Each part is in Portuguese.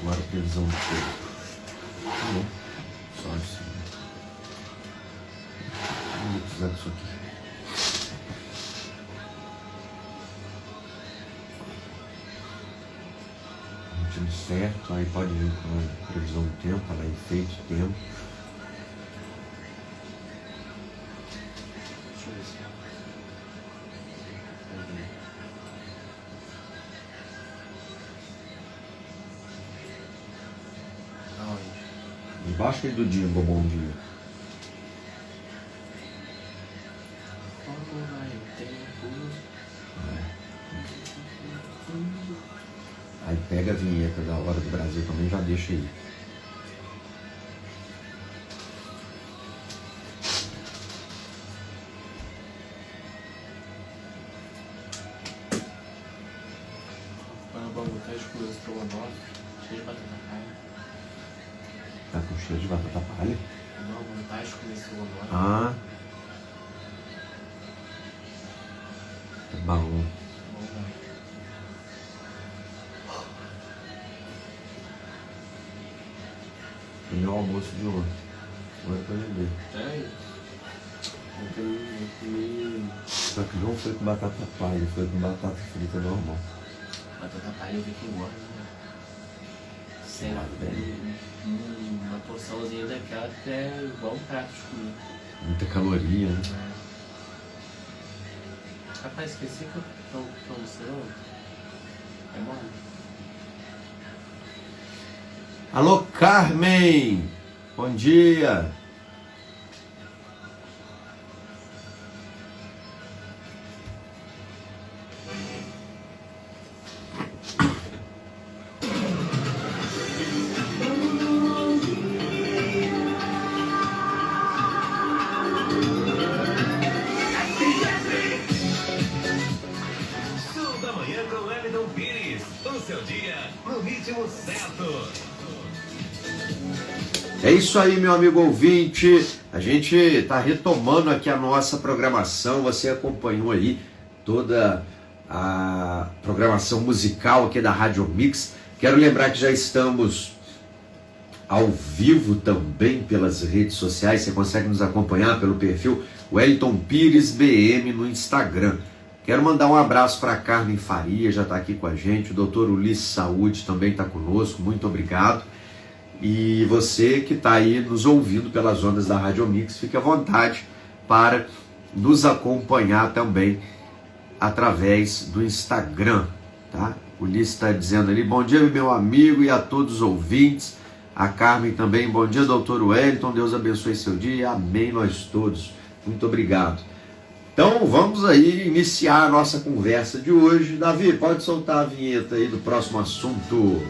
Agora a previsão do tempo. Só assim. Não vou precisar disso aqui. Tudo certo, aí pode vir com a previsão do tempo, ela enfeite o tempo. Deixa eu ver se aonde? Embaixo aí do dia, um bom dia. Como vai o tempo? Aí pega a vinheta da Hora do Brasil também, já deixa aí. Quando eu botar as coisas pro almoço, cheio de batata palha. Tá com cheiro de batata palha? Não, montar as coisas pro almoço. Ah. Tá bom. Bom, vai. O meu almoço de ontem. Agora pra beber. Sério? Eu comi Só que não foi com batata palha, foi com batata frita normal. batata palha, eu vi que engorda, né? Sério, Bem. uma porçãozinha daquela que é igual um prato de comida. Muita caloria, né? Rapaz, esqueci que eu almocei ontem. É mole. Alô, Carmen! Bom dia! Sul da Manhã com Wellington Pires. O seu dia no ritmo certo. É isso aí, meu amigo ouvinte. A gente está retomando aqui a nossa programação. Você acompanhou aí toda a programação musical aqui da Rádio Mix. Quero lembrar que já estamos ao vivo também pelas redes sociais. Você consegue nos acompanhar pelo perfil Wellington Pires BM no Instagram. Quero mandar um abraço para a Carmen Faria, já está aqui com a gente. O doutor Ulisses Saúde também está conosco. Muito obrigado. E você que está aí nos ouvindo pelas ondas da Rádio Mix, fique à vontade para nos acompanhar também através do Instagram, tá? O Ulisses está dizendo ali, bom dia meu amigo e a todos os ouvintes. A Carmen também, bom dia doutor Wellington, Deus abençoe seu dia, amém nós todos. Muito obrigado. Então vamos aí iniciar a nossa conversa de hoje. Davi, pode soltar a vinheta aí do próximo assunto.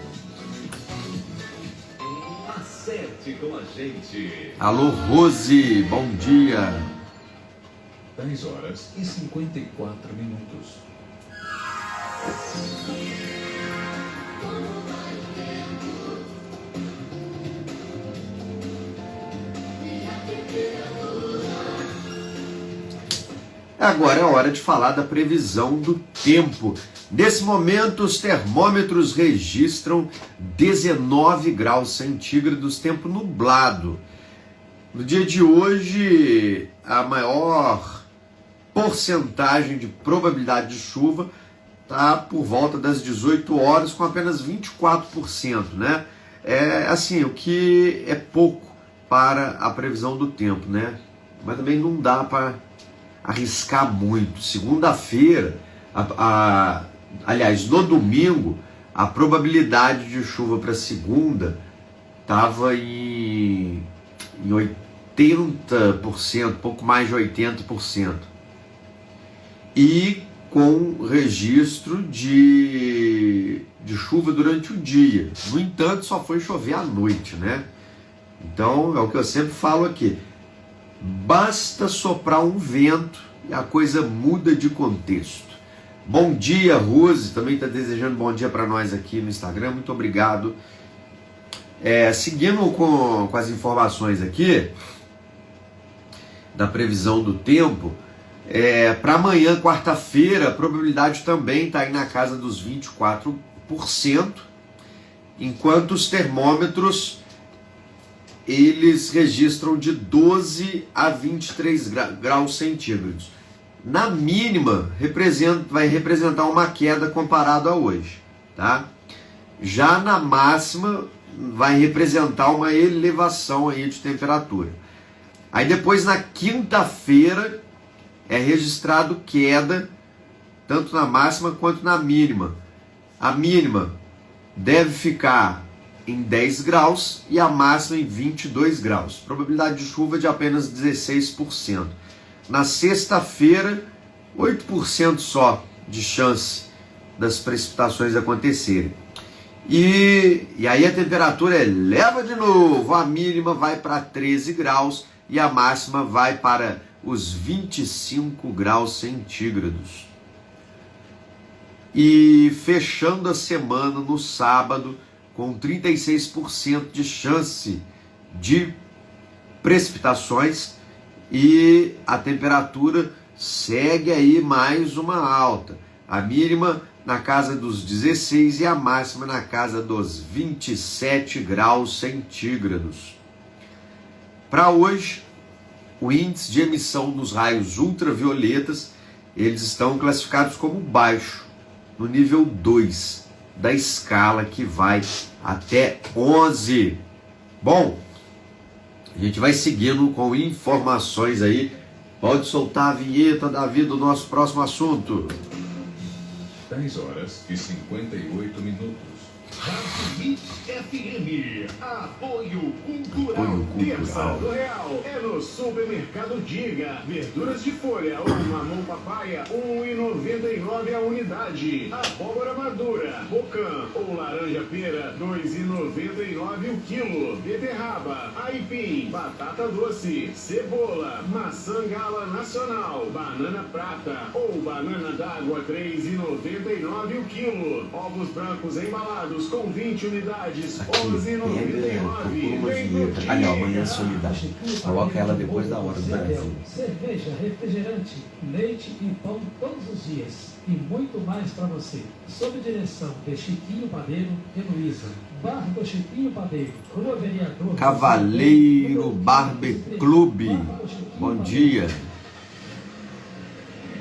Acerte com a gente. Alô, Rose, bom dia. 10 horas e 54 minutos. Agora é hora de falar da previsão do tempo. Nesse momento, os termômetros registram 19 graus centígrados, tempo nublado. No dia de hoje, a maior porcentagem de probabilidade de chuva está por volta das 18 horas, com apenas 24%, né? É assim, o que é pouco para a previsão do tempo, né? Mas também não dá para arriscar muito. Segunda-feira, aliás, no domingo, a probabilidade de chuva para segunda estava em 80%, pouco mais de 80%. E com registro de chuva durante o dia. No entanto, só foi chover à noite, né? Então, é o que eu sempre falo aqui. Basta soprar um vento e a coisa muda de contexto. Bom dia, Rose, também está desejando bom dia para nós aqui no Instagram, muito obrigado. Seguindo com as informações aqui da previsão do tempo, para amanhã, quarta-feira, a probabilidade também está aí na casa dos 24%. enquanto os termômetros eles registram de 12 a 23 graus centígrados. Na mínima, vai representar uma queda comparado a hoje, tá? Já na máxima, vai representar uma elevação aí de temperatura. Aí depois, na quinta-feira, é registrado queda, tanto na máxima quanto na mínima. A mínima deve ficar em 10 graus e a máxima em 22 graus. Probabilidade de chuva de apenas 16%. Na sexta-feira, 8% só de chance das precipitações acontecerem. E aí a temperatura eleva de novo, a mínima vai para 13 graus e a máxima vai para os 25 graus centígrados. E fechando a semana no sábado, com 36% de chance de precipitações, e a temperatura segue aí mais uma alta. A mínima na casa dos 16 e a máxima na casa dos 27 graus centígrados. Para hoje, o índice de emissão dos raios ultravioletas, eles estão classificados como baixo, no nível 2 da escala, que vai até 11. Bom, a gente vai seguindo com informações aí. Pode soltar a vinheta, Davi, do nosso próximo assunto. 10 horas e 58 minutos. Rádio Mix FM, apoio cultural. Apoio Terça cultural. do Real é no Supermercado Diga. Verduras de folha ou mamão papaya, R$1,99 a unidade. Abóbora madura, bocã ou laranja pera, R$2,99 o quilo. Beterraba, aipim, batata doce, cebola, maçã gala nacional, banana prata ou banana d'água, R$3,99 o quilo. Ovos brancos embalados com 20 unidades, R$11,99. Ali, ó, amanhã solidária. Coloca ela depois da hora do Brasil. Cerveja, refrigerante, leite e pão todos os dias. E muito mais para você. Sob direção de Chiquinho Padeiro e Luísa. Bar do Chiquinho Padeiro, Rua Vereador Cavaleiro Barbe Clube. Bom dia.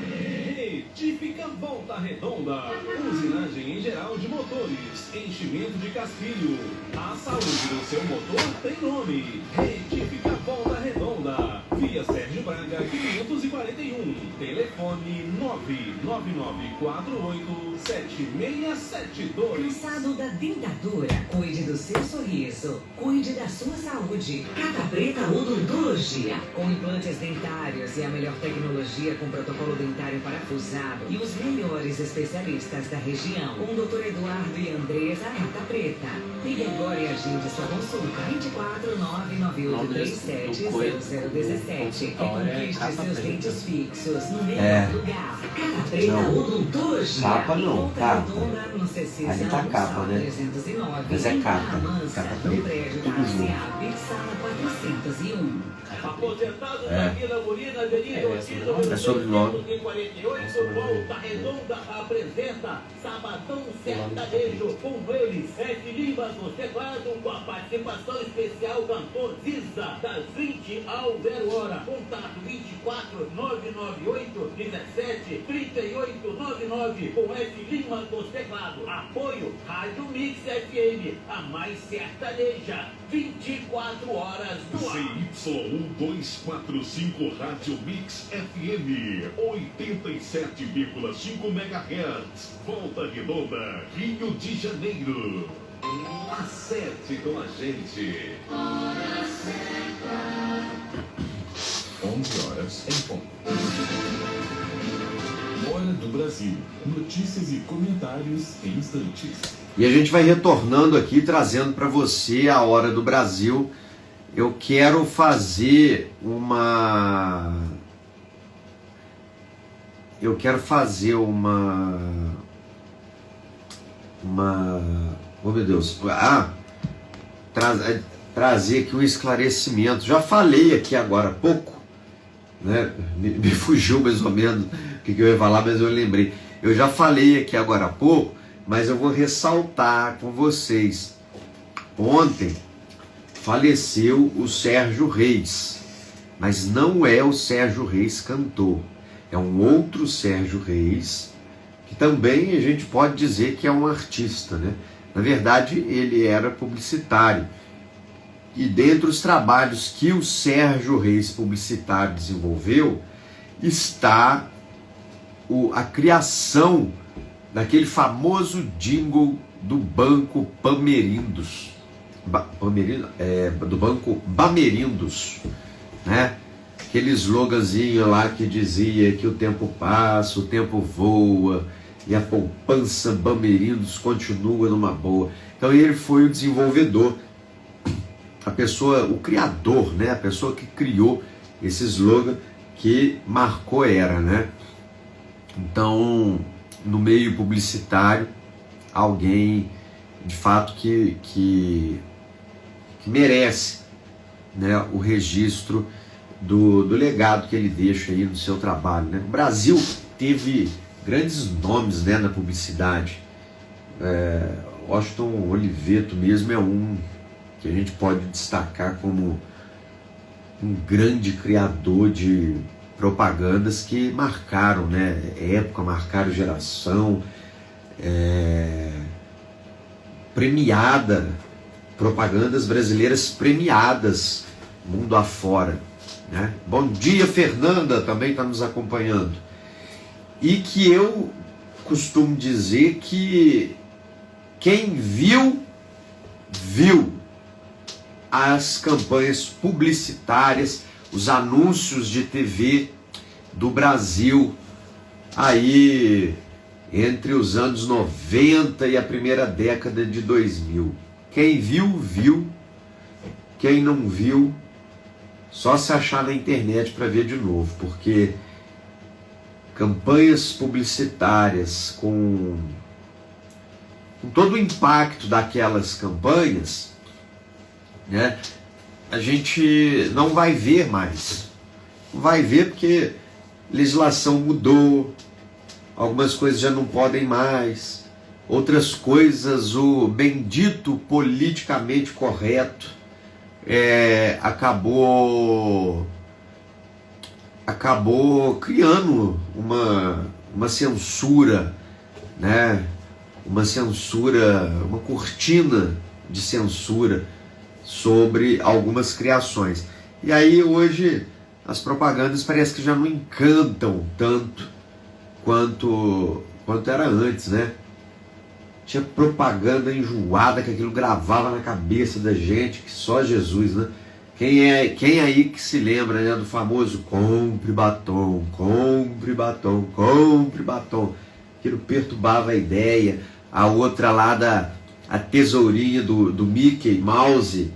Retífica Volta Redonda, usinagem em geral de motores, enchimento de casquilho. A saúde do seu motor tem nome. Retífica Volta Redonda, via Sérgio Braga 541, telefone 999487672. Cansado da dentadura? Cuide do seu sorriso, cuide da sua saúde. Cata Preta Odontologia, com implantes dentários e a melhor tecnologia, com protocolo dentário parafusado e os melhores especialistas da região. Com o Dr. Eduardo e Andresa Cata Preta. Ligue agora e agende sua consulta. 24998370017 e conquiste seus dentes fixos no melhor lugar. Cata Preta Odontologia. Capa não, capa. Ali tá capa, né? 309, Mas é capa. Mansa, Capa no preta. prédio Tudo da junto. ACA, Sala 401. Aposentado É. da Vila Molina, Avenida Ortiz, número É sobrenome. 348, Volta Redonda apresenta Sabadão Sertanejo, com ele, Sete Limas no teclado, com a participação especial cantor Ziza, das 20 ao 0 hora. Contato 24 998 17 38 99, com F Lima nos teclados. Apoio Rádio Mix FM, a mais sertaneja, 24 horas no ar. CY1245 Rádio Mix FM 87,5 MHz. Volta Redonda, Rio de Janeiro. Acerte com a gente. 11 horas em ponto. Hora do Brasil. Notícias e comentários em instantes. E a gente vai retornando aqui, trazendo para você a Hora do Brasil. Eu quero fazer uma... Oh, meu Deus. Trazer aqui um esclarecimento. Já falei aqui agora há pouco, né? Me fugiu mais ou menos o que eu ia falar, mas eu lembrei. Eu já falei aqui agora há pouco, mas eu vou ressaltar com vocês. ontem faleceu o Sérgio Reis, mas não é o Sérgio Reis cantor, é um outro Sérgio Reis, que também a gente pode dizer que é um artista, né? Na verdade, ele era publicitário, e dentre os trabalhos que o Sérgio Reis publicitário desenvolveu, está a criação daquele famoso jingle do Banco Bamerindos, do Banco Bamerindos, né? Aquele sloganzinho lá que dizia que o tempo passa, o tempo voa e a poupança Bamerindos continua numa boa. Então ele foi o desenvolvedor, a pessoa, o criador, né? A pessoa que criou esse slogan que marcou era, né? Então, no meio publicitário, alguém de fato que merece, né, o registro do legado que ele deixa aí no seu trabalho, né? O Brasil teve grandes nomes, né, na publicidade. Washington Oliveto mesmo é um que a gente pode destacar como um grande criador de propagandas que marcaram, né, época, marcaram geração, premiada, propagandas brasileiras premiadas mundo afora, né? Bom dia, Fernanda, também está nos acompanhando. E que eu costumo dizer que quem viu as campanhas publicitárias, os anúncios de TV do Brasil aí entre os anos 90 e a primeira década de 2000. Quem viu, viu. Quem não viu, só se achar na internet para ver de novo, porque campanhas publicitárias com todo o impacto daquelas campanhas, né, a gente não vai ver mais. Não vai ver porque a legislação mudou, algumas coisas já não podem mais, outras coisas, o bendito politicamente correto acabou criando uma censura, né? Uma censura, uma cortina de censura sobre algumas criações. E aí hoje as propagandas parece que já não encantam tanto quanto era antes, né? Tinha propaganda enjoada que aquilo gravava na cabeça da gente, que só Jesus, né? Quem aí que se lembra, né, do famoso compre batom, compre batom, compre batom? Aquilo perturbava a ideia. A outra lá a tesourinha do Mickey Mouse,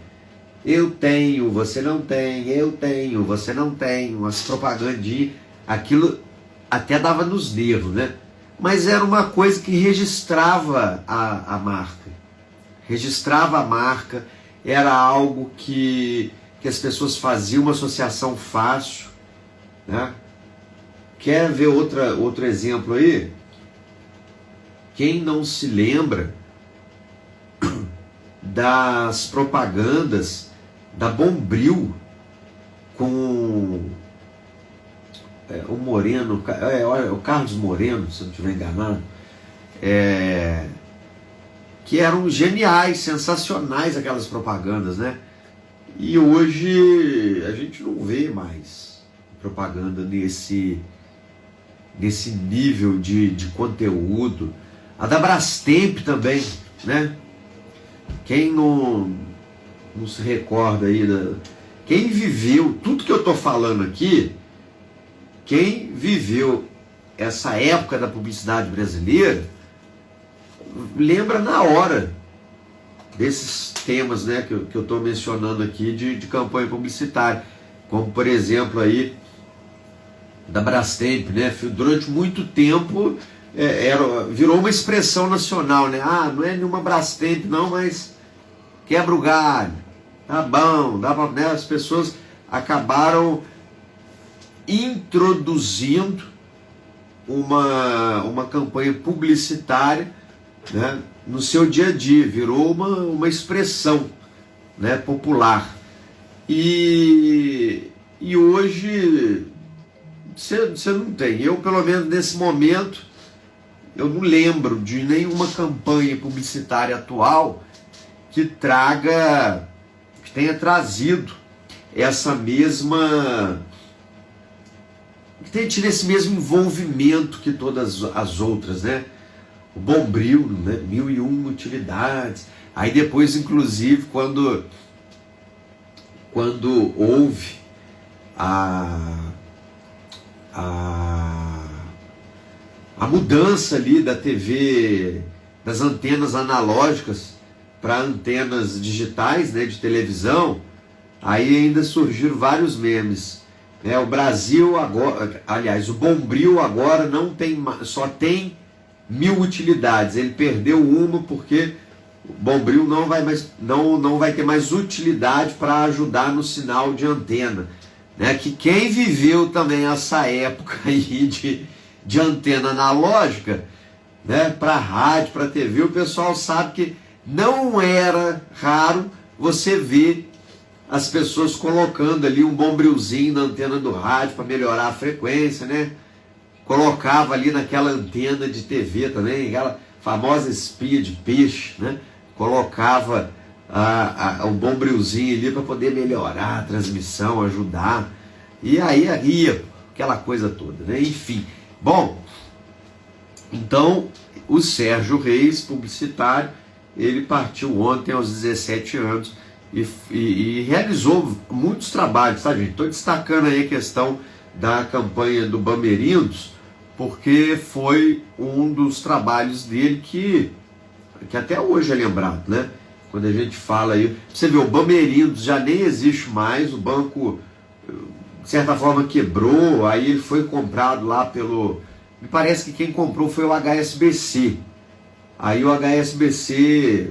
eu tenho, você não tem, eu tenho, você não tem, umas propagandinhas, aquilo até dava nos nervos, né? Mas era uma coisa que registrava a marca, era algo que as pessoas faziam uma associação fácil, né? Quer ver outro exemplo aí? Quem não se lembra das propagandas da Bombril com o Moreno, o Carlos Moreno, se eu não estiver enganado, que eram geniais, sensacionais aquelas propagandas, né? E hoje a gente não vê mais propaganda nesse nível de conteúdo. A da Brastemp também, né? Quem não se recorda aí, quem viveu tudo que eu estou falando aqui, quem viveu essa época da publicidade brasileira, lembra na hora desses temas, né, que eu estou mencionando aqui de campanha publicitária, como por exemplo aí da Brastemp, né? Durante muito tempo virou uma expressão nacional, né? Não é nenhuma Brastemp não, mas quebra o galho, tá bom, dá pra, né? As pessoas acabaram introduzindo uma campanha publicitária né, no seu dia a dia, virou uma expressão, né, popular. E hoje você não tem. Eu, pelo menos nesse momento, eu não lembro de nenhuma campanha publicitária atual que tenha trazido essa mesma, que tenha tido esse mesmo envolvimento que todas as outras, né? O Bombril, né? 1001 utilidades. Aí depois, inclusive, quando houve a mudança ali da TV, das antenas analógicas para antenas digitais, né, de televisão, aí ainda surgiram vários memes, né? O Brasil agora, aliás, o Bombril agora não tem, só tem 1000 utilidades. Ele perdeu uma porque o Bombril não vai ter mais utilidade para ajudar no sinal de antena, né? Que quem viveu também essa época aí de antena analógica, né, para rádio, para TV, o pessoal sabe que não era raro você ver as pessoas colocando ali um bombrilzinho na antena do rádio para melhorar a frequência, né? Colocava ali naquela antena de TV também, aquela famosa espia de peixe, né? Colocava o bombrilzinho ali para poder melhorar a transmissão, ajudar. E aí ia aquela coisa toda, né? Enfim. Bom, então o Sérgio Reis, publicitário, ele partiu ontem aos 17 anos e realizou muitos trabalhos, tá, gente? Estou destacando aí a questão da campanha do Bamerindos, porque foi um dos trabalhos dele que até hoje é lembrado, né? Quando a gente fala aí, você vê, o Bamerindos já nem existe mais, o banco, de certa forma, quebrou, aí ele foi comprado lá me parece que quem comprou foi o HSBC. Aí o HSBC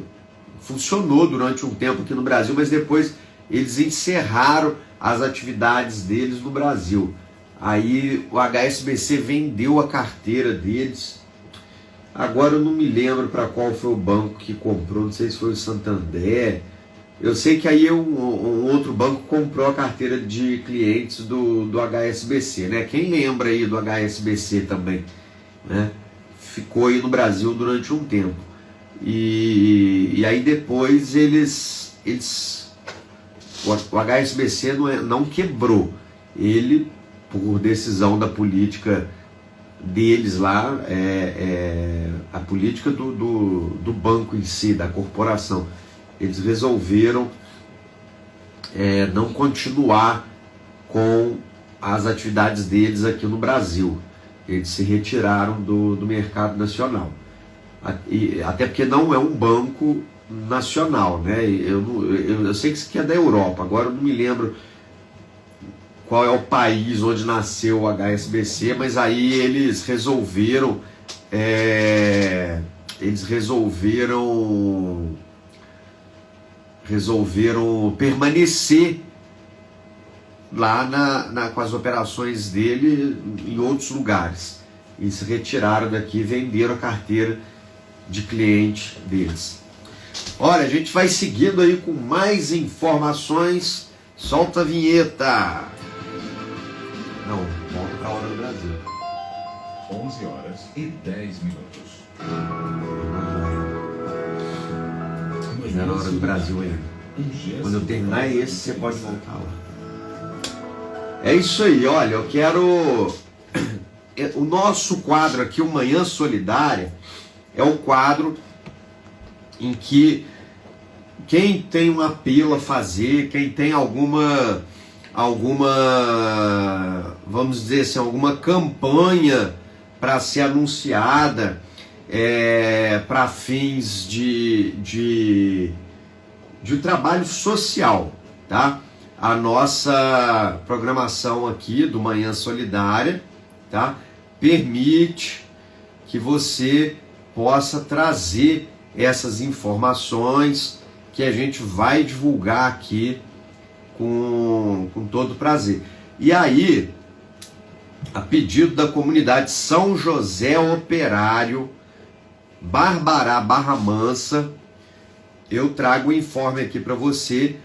funcionou durante um tempo aqui no Brasil, mas depois eles encerraram as atividades deles no Brasil. Aí o HSBC vendeu a carteira deles. Agora eu não me lembro para qual foi o banco que comprou, não sei se foi o Santander. Eu sei que aí um outro banco comprou a carteira de clientes do HSBC, né? Quem lembra aí do HSBC também, né? Ficou aí no Brasil durante um tempo. E aí depois o HSBC não quebrou. Ele, por decisão da política deles lá, a política do banco em si, da corporação, eles resolveram não continuar com as atividades deles aqui no Brasil. Eles se retiraram do mercado nacional. Até porque não é um banco nacional, né? Eu sei que isso aqui é da Europa, agora eu não me lembro qual é o país onde nasceu o HSBC, mas aí eles resolveram permanecer lá com as operações dele em outros lugares. E se retiraram daqui e venderam a carteira de cliente deles. Olha, a gente vai seguindo aí com mais informações. Solta a vinheta. Não, volta para a hora do Brasil. 11 horas e 10 minutos. Não é na hora do Brasil ainda. Quando eu terminar esse, você pode voltar lá. É isso aí, olha, eu quero... O nosso quadro aqui, o Manhã Solidária, é um quadro em que quem tem um apelo a fazer, quem tem alguma, vamos dizer assim, alguma campanha para ser anunciada, para fins de trabalho social, tá? A nossa programação aqui do Manhã Solidária, tá, permite que você possa trazer essas informações que a gente vai divulgar aqui com todo prazer. E aí, a pedido da comunidade São José Operário Barbará, Barra Mansa, eu trago o informe aqui para você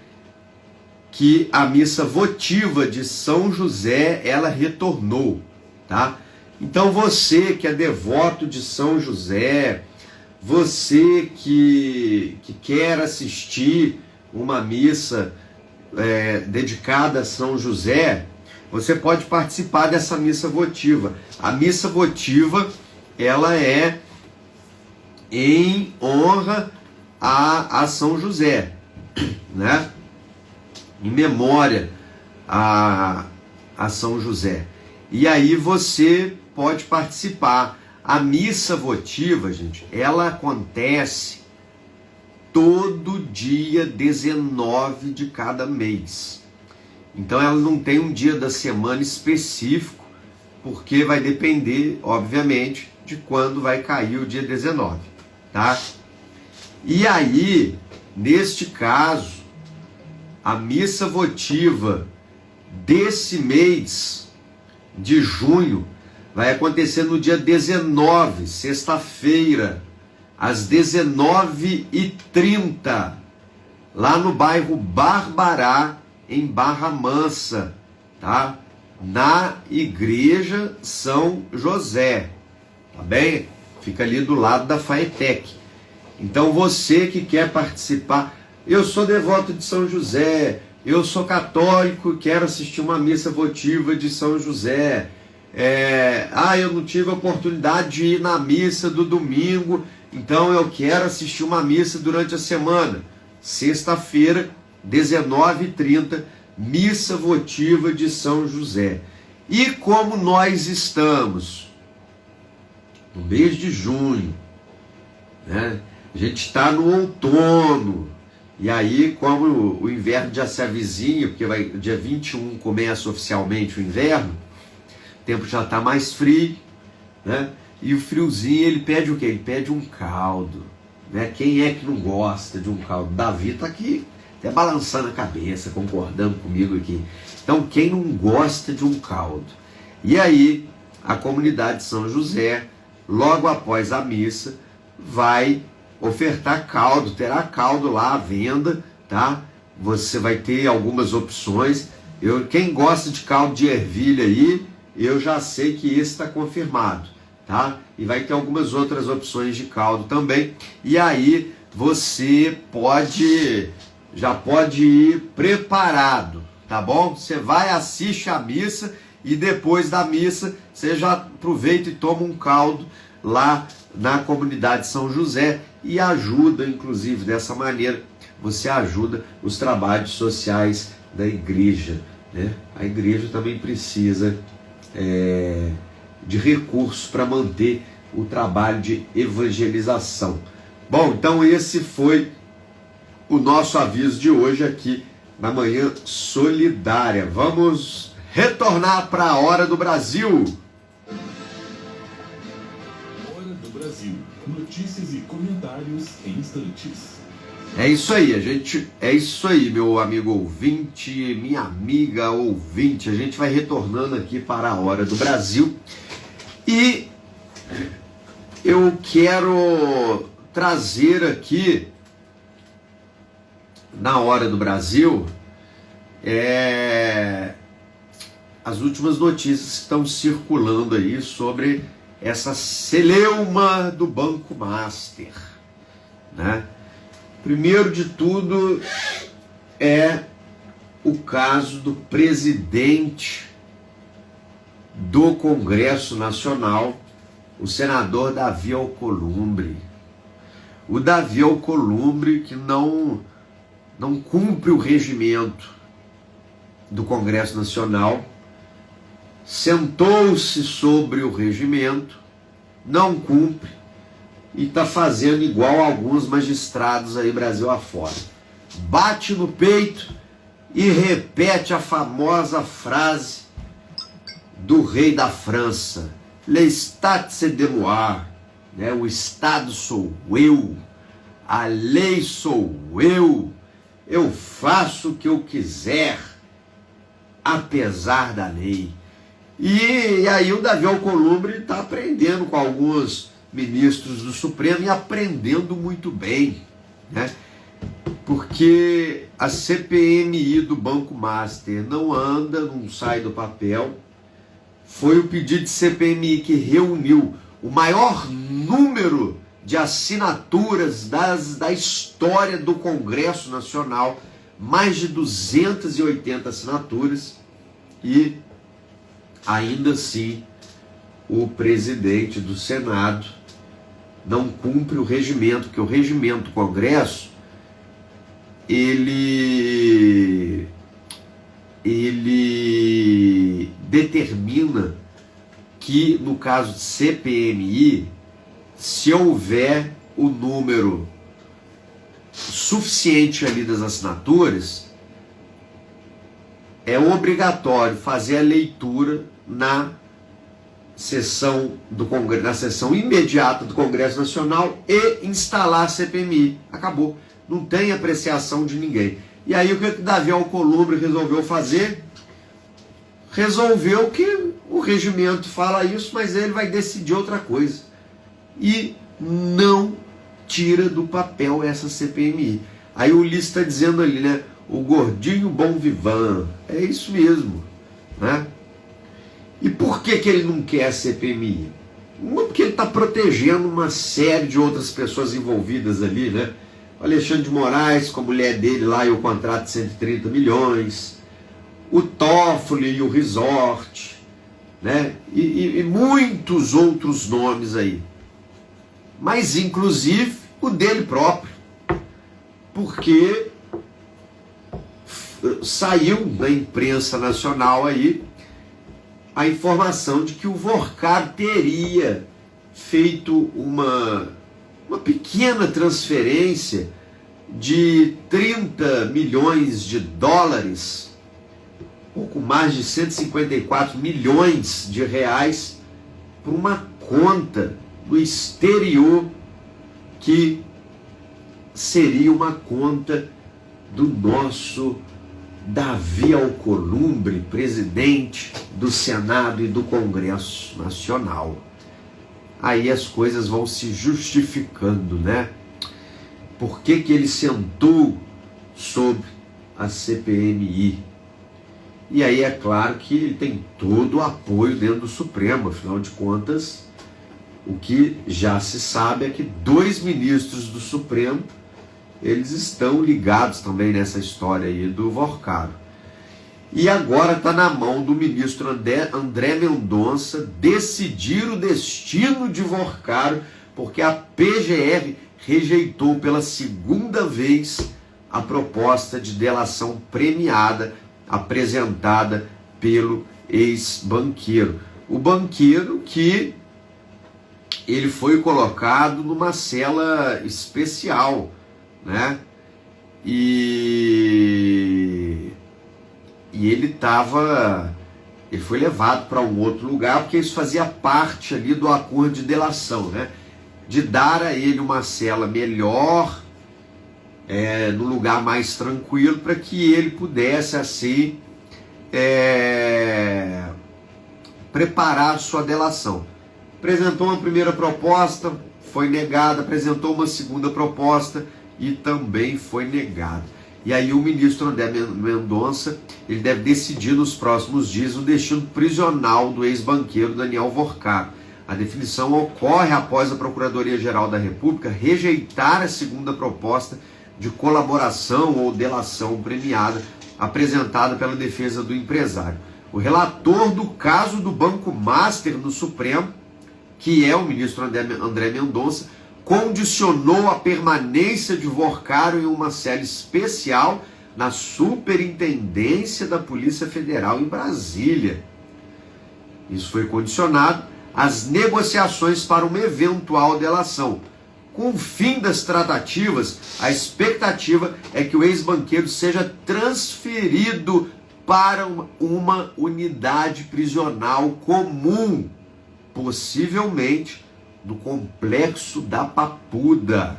que a missa votiva de São José, ela retornou, tá? Então você que é devoto de São José, você que quer assistir uma missa dedicada a São José, você pode participar dessa missa votiva. A missa votiva, ela é em honra a São José, né? Em memória a São José. E aí você pode participar. A missa votiva, gente, ela acontece todo dia 19 de cada mês. Então ela não tem um dia da semana específico, porque vai depender, obviamente, de quando vai cair o dia 19, tá? E aí, neste caso, a missa votiva desse mês de junho vai acontecer no dia 19, sexta-feira, às 19h30, lá no bairro Barbará, em Barra Mansa, tá? Na Igreja São José, tá bem? Fica ali do lado da Faetec. Então você que quer participar, eu sou devoto de São José, eu sou católico, quero assistir uma missa votiva de São José, eu não tive a oportunidade de ir na missa do domingo, então eu quero assistir uma missa durante a semana. Sexta-feira, 19h30, missa votiva de São José. E como nós estamos no mês de junho, né? A gente está no outono, e aí como o inverno já se avizinha, porque dia 21 começa oficialmente o inverno, o tempo já está mais frio, né? E o friozinho, ele pede o quê? Ele pede um caldo, né? Quem é que não gosta de um caldo? Davi está aqui até balançando a cabeça, concordando comigo aqui. Então, quem não gosta de um caldo? E aí, a comunidade de São José, logo após a missa, vai ofertar caldo, terá caldo lá à venda, tá? Você vai ter algumas opções. Quem gosta de caldo de ervilha aí, eu já sei que esse está confirmado, tá? E vai ter algumas outras opções de caldo também. E aí você já pode ir preparado, tá bom? Você vai, assiste a missa e depois da missa você já aproveita e toma um caldo lá na comunidade São José e ajuda, inclusive, dessa maneira, você ajuda os trabalhos sociais da igreja, né? A igreja também precisa de recursos para manter o trabalho de evangelização. Bom, então esse foi o nosso aviso de hoje aqui na Manhã Solidária. Vamos retornar para a Hora do Brasil. Hora do Brasil. Notícias e comentários em instantes. É isso aí, é isso aí, meu amigo ouvinte, minha amiga ouvinte. A gente vai retornando aqui para a Hora do Brasil. E eu quero trazer aqui na Hora do Brasil as últimas notícias que estão circulando aí sobre essa celeuma do Banco Master, né? Primeiro de tudo é o caso do presidente do Congresso Nacional, o senador Davi Alcolumbre. O Davi Alcolumbre, que não cumpre o regimento do Congresso Nacional, sentou-se sobre o regimento, não cumpre e está fazendo igual a alguns magistrados aí Brasil afora. Bate no peito e repete a famosa frase do rei da França: L'estat c'est de moi, né? O Estado sou eu, a lei sou eu faço o que eu quiser, apesar da lei. E aí o Davi Alcolumbre está aprendendo com alguns ministros do Supremo e aprendendo muito bem, né? Porque a CPMI do Banco Master não anda, não sai do papel. Foi o pedido de CPMI que reuniu o maior número de assinaturas da história do Congresso Nacional, mais de 280 assinaturas, e ainda assim o presidente do Senado não cumpre o regimento, que o regimento do Congresso ele determina que, no caso de CPMI, se houver o número suficiente ali das assinaturas, é obrigatório fazer a leitura na sessão do Congresso, na sessão imediata do Congresso Nacional, e instalar a CPMI. Acabou. Não tem apreciação de ninguém. E aí o que Davi Alcolumbre resolveu fazer? Resolveu que o regimento fala isso, mas ele vai decidir outra coisa. E não tira do papel essa CPMI. Aí o Ulisses está dizendo ali, né? O gordinho bom vivan. É isso mesmo, né? E por que ele não quer a CPMI? Porque ele está protegendo uma série de outras pessoas envolvidas ali, né? O Alexandre de Moraes, com a mulher dele lá e o contrato de 130 milhões, o Toffoli e o Resort, né? E muitos outros nomes aí. Mas inclusive o dele próprio. Porque saiu na imprensa nacional aí a informação de que o Vorcar teria feito uma pequena transferência de 30 milhões de dólares, pouco mais de 154 milhões de reais, para uma conta no exterior que seria uma conta do nosso Davi Alcolumbre, presidente do Senado e do Congresso Nacional. Aí as coisas vão se justificando, né? Por que ele sentou sobre a CPMI? E aí é claro que ele tem todo o apoio dentro do Supremo, afinal de contas, o que já se sabe é que 2 ministros do Supremo, eles estão ligados também nessa história aí do Vorcaro. E agora está na mão do ministro André Mendonça decidir o destino de Vorcaro, porque a PGR rejeitou pela segunda vez a proposta de delação premiada apresentada pelo ex-banqueiro. O banqueiro que ele foi colocado numa cela especial, né? E ele foi levado para um outro lugar, porque isso fazia parte ali do acordo de delação, né? De dar a ele uma cela melhor, no lugar mais tranquilo, para que ele pudesse assim preparar a sua delação. Apresentou uma primeira proposta, foi negada, apresentou uma segunda proposta e também foi negada. E aí o ministro André Mendonça, ele deve decidir nos próximos dias o destino prisional do ex-banqueiro Daniel Vorcaro. A definição ocorre após a Procuradoria-Geral da República rejeitar a segunda proposta de colaboração ou delação premiada apresentada pela defesa do empresário. O relator do caso do Banco Master no Supremo, que é o ministro André Mendonça, condicionou a permanência de Vorcaro em uma cela especial na Superintendência da Polícia Federal em Brasília. Isso foi condicionado às negociações para uma eventual delação. Com o fim das tratativas, a expectativa é que o ex-banqueiro seja transferido para uma unidade prisional comum, possivelmente no Complexo da Papuda.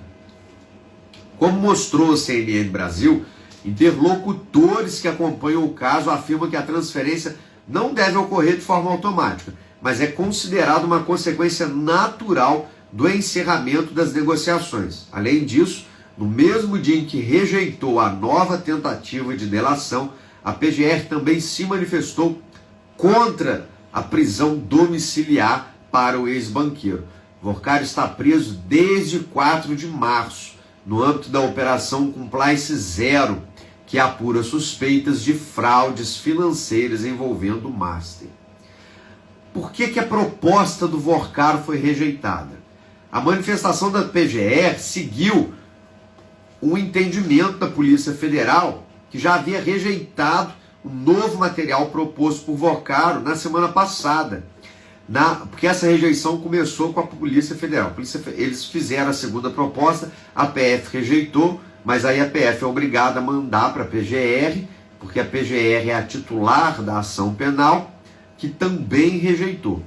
Como mostrou o CNN Brasil, interlocutores que acompanham o caso afirmam que a transferência não deve ocorrer de forma automática, mas é considerado uma consequência natural do encerramento das negociações. Além disso, no mesmo dia em que rejeitou a nova tentativa de delação, a PGR também se manifestou contra a prisão domiciliar para o ex-banqueiro. Vorcaro está preso desde 4 de março, no âmbito da Operação Compliance Zero, que apura suspeitas de fraudes financeiras envolvendo o Master. Por que a proposta do Vorcaro foi rejeitada? A manifestação da PGR seguiu um entendimento da Polícia Federal, que já havia rejeitado o novo material proposto por Vorcaro na semana passada, porque essa rejeição começou com a Polícia Federal. Eles fizeram a segunda proposta, a PF rejeitou, mas aí a PF é obrigada a mandar para a PGR, porque a PGR é a titular da ação penal, que também rejeitou.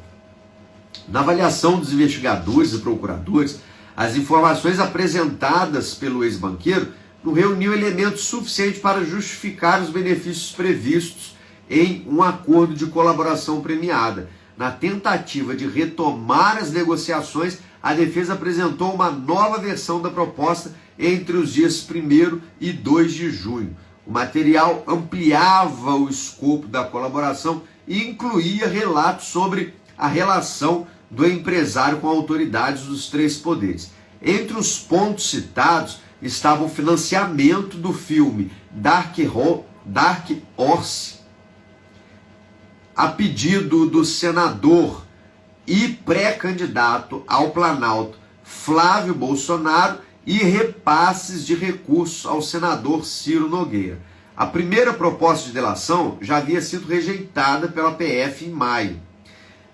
Na avaliação dos investigadores e procuradores, as informações apresentadas pelo ex-banqueiro não reuniam elementos suficientes para justificar os benefícios previstos em um acordo de colaboração premiada. Na tentativa de retomar as negociações, a defesa apresentou uma nova versão da proposta entre os dias 1º e 2 de junho. O material ampliava o escopo da colaboração e incluía relatos sobre a relação do empresário com autoridades dos 3 poderes. Entre os pontos citados estava o financiamento do filme Dark Horse, a pedido do senador e pré-candidato ao Planalto Flávio Bolsonaro, e repasses de recursos ao senador Ciro Nogueira. A primeira proposta de delação já havia sido rejeitada pela PF em maio.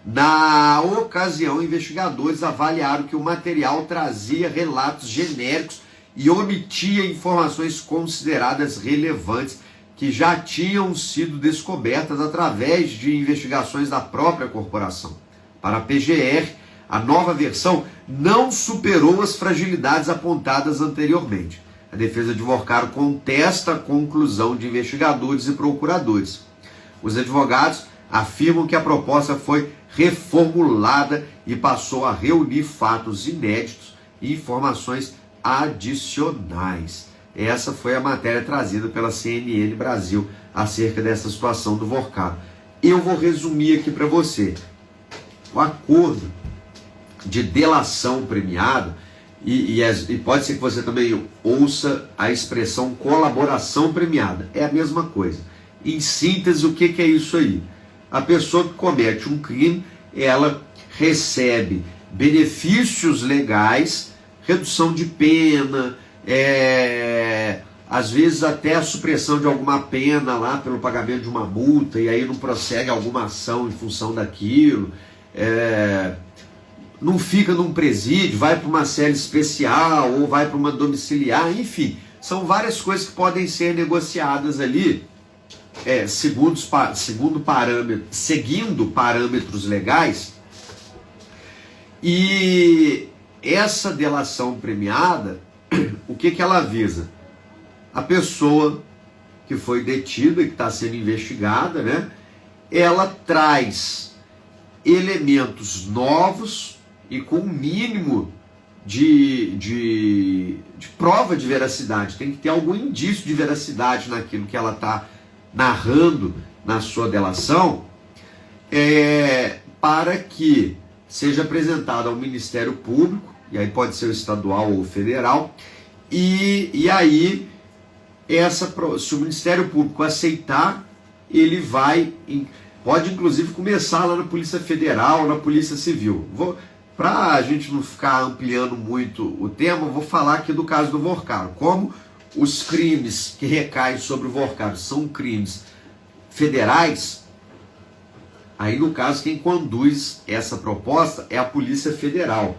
Na ocasião, investigadores avaliaram que o material trazia relatos genéricos e omitia informações consideradas relevantes que já tinham sido descobertas através de investigações da própria corporação. Para a PGR, a nova versão não superou as fragilidades apontadas anteriormente. A defesa de Vorcaro contesta a conclusão de investigadores e procuradores. Os advogados afirmam que a proposta foi reformulada e passou a reunir fatos inéditos e informações adicionais. Essa foi a matéria trazida pela CNN Brasil acerca dessa situação do Vorcaro. Eu vou resumir aqui para você. O acordo de delação premiada, e pode ser que você também ouça a expressão colaboração premiada, é a mesma coisa. Em síntese, o que é isso aí? A pessoa que comete um crime, ela recebe benefícios legais, redução de pena, às vezes até a supressão de alguma pena lá pelo pagamento de uma multa, e aí não prossegue alguma ação em função daquilo, não fica num presídio, vai para uma cela especial ou vai para uma domiciliar, enfim, são várias coisas que podem ser negociadas ali, seguindo parâmetros legais. E essa delação premiada, o que ela visa? A pessoa que foi detida, que está sendo investigada, né, ela traz elementos novos e com um mínimo de prova de veracidade. Tem que ter algum indício de veracidade naquilo que ela está narrando na sua delação, para que seja apresentado ao Ministério Público, e aí pode ser o estadual ou o federal, e aí, se o Ministério Público aceitar, ele pode inclusive começar lá na Polícia Federal, na Polícia Civil. Para a gente não ficar ampliando muito o tema, eu vou falar aqui do caso do Vorcaro. Como os crimes que recaem sobre o Vorcaro são crimes federais, aí no caso quem conduz essa proposta é a Polícia Federal.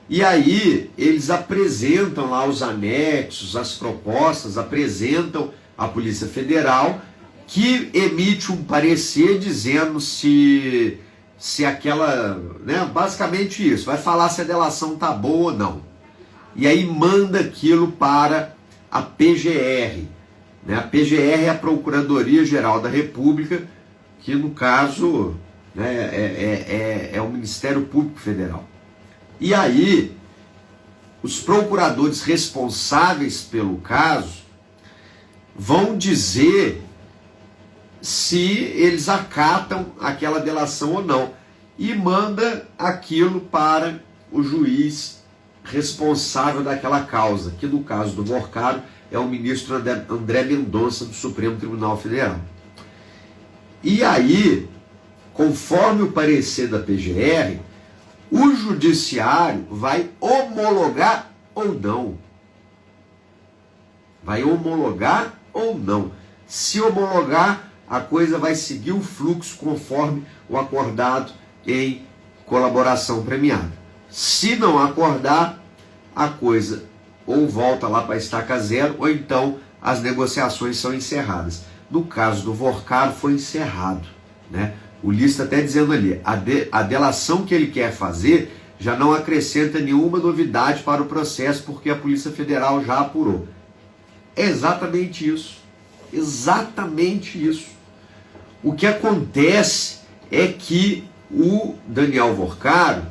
E aí eles apresentam lá os anexos, as propostas, apresentam à Polícia Federal, que emite um parecer dizendo se aquela, né, basicamente isso, vai falar se a delação tá boa ou não. E aí manda aquilo para a PGR, né? A PGR é a Procuradoria-Geral da República, que no caso, né, é o Ministério Público Federal. E aí, os procuradores responsáveis pelo caso vão dizer se eles acatam aquela delação ou não. E manda aquilo para o juiz responsável daquela causa, que no caso do Morcaro é o ministro André Mendonça do Supremo Tribunal Federal. E aí, conforme o parecer da PGR, o judiciário vai homologar ou não. Vai homologar ou não. Se homologar, a coisa vai seguir o fluxo conforme o acordado em colaboração premiada. Se não acordar, a coisa ou volta lá para a estaca zero, ou então as negociações são encerradas. No caso do Morcaro foi encerrado, né? O Lista até dizendo ali, a delação que ele quer fazer já não acrescenta nenhuma novidade para o processo, porque a Polícia Federal já apurou. É exatamente isso. Exatamente isso. O que acontece é que o Daniel Morcaro,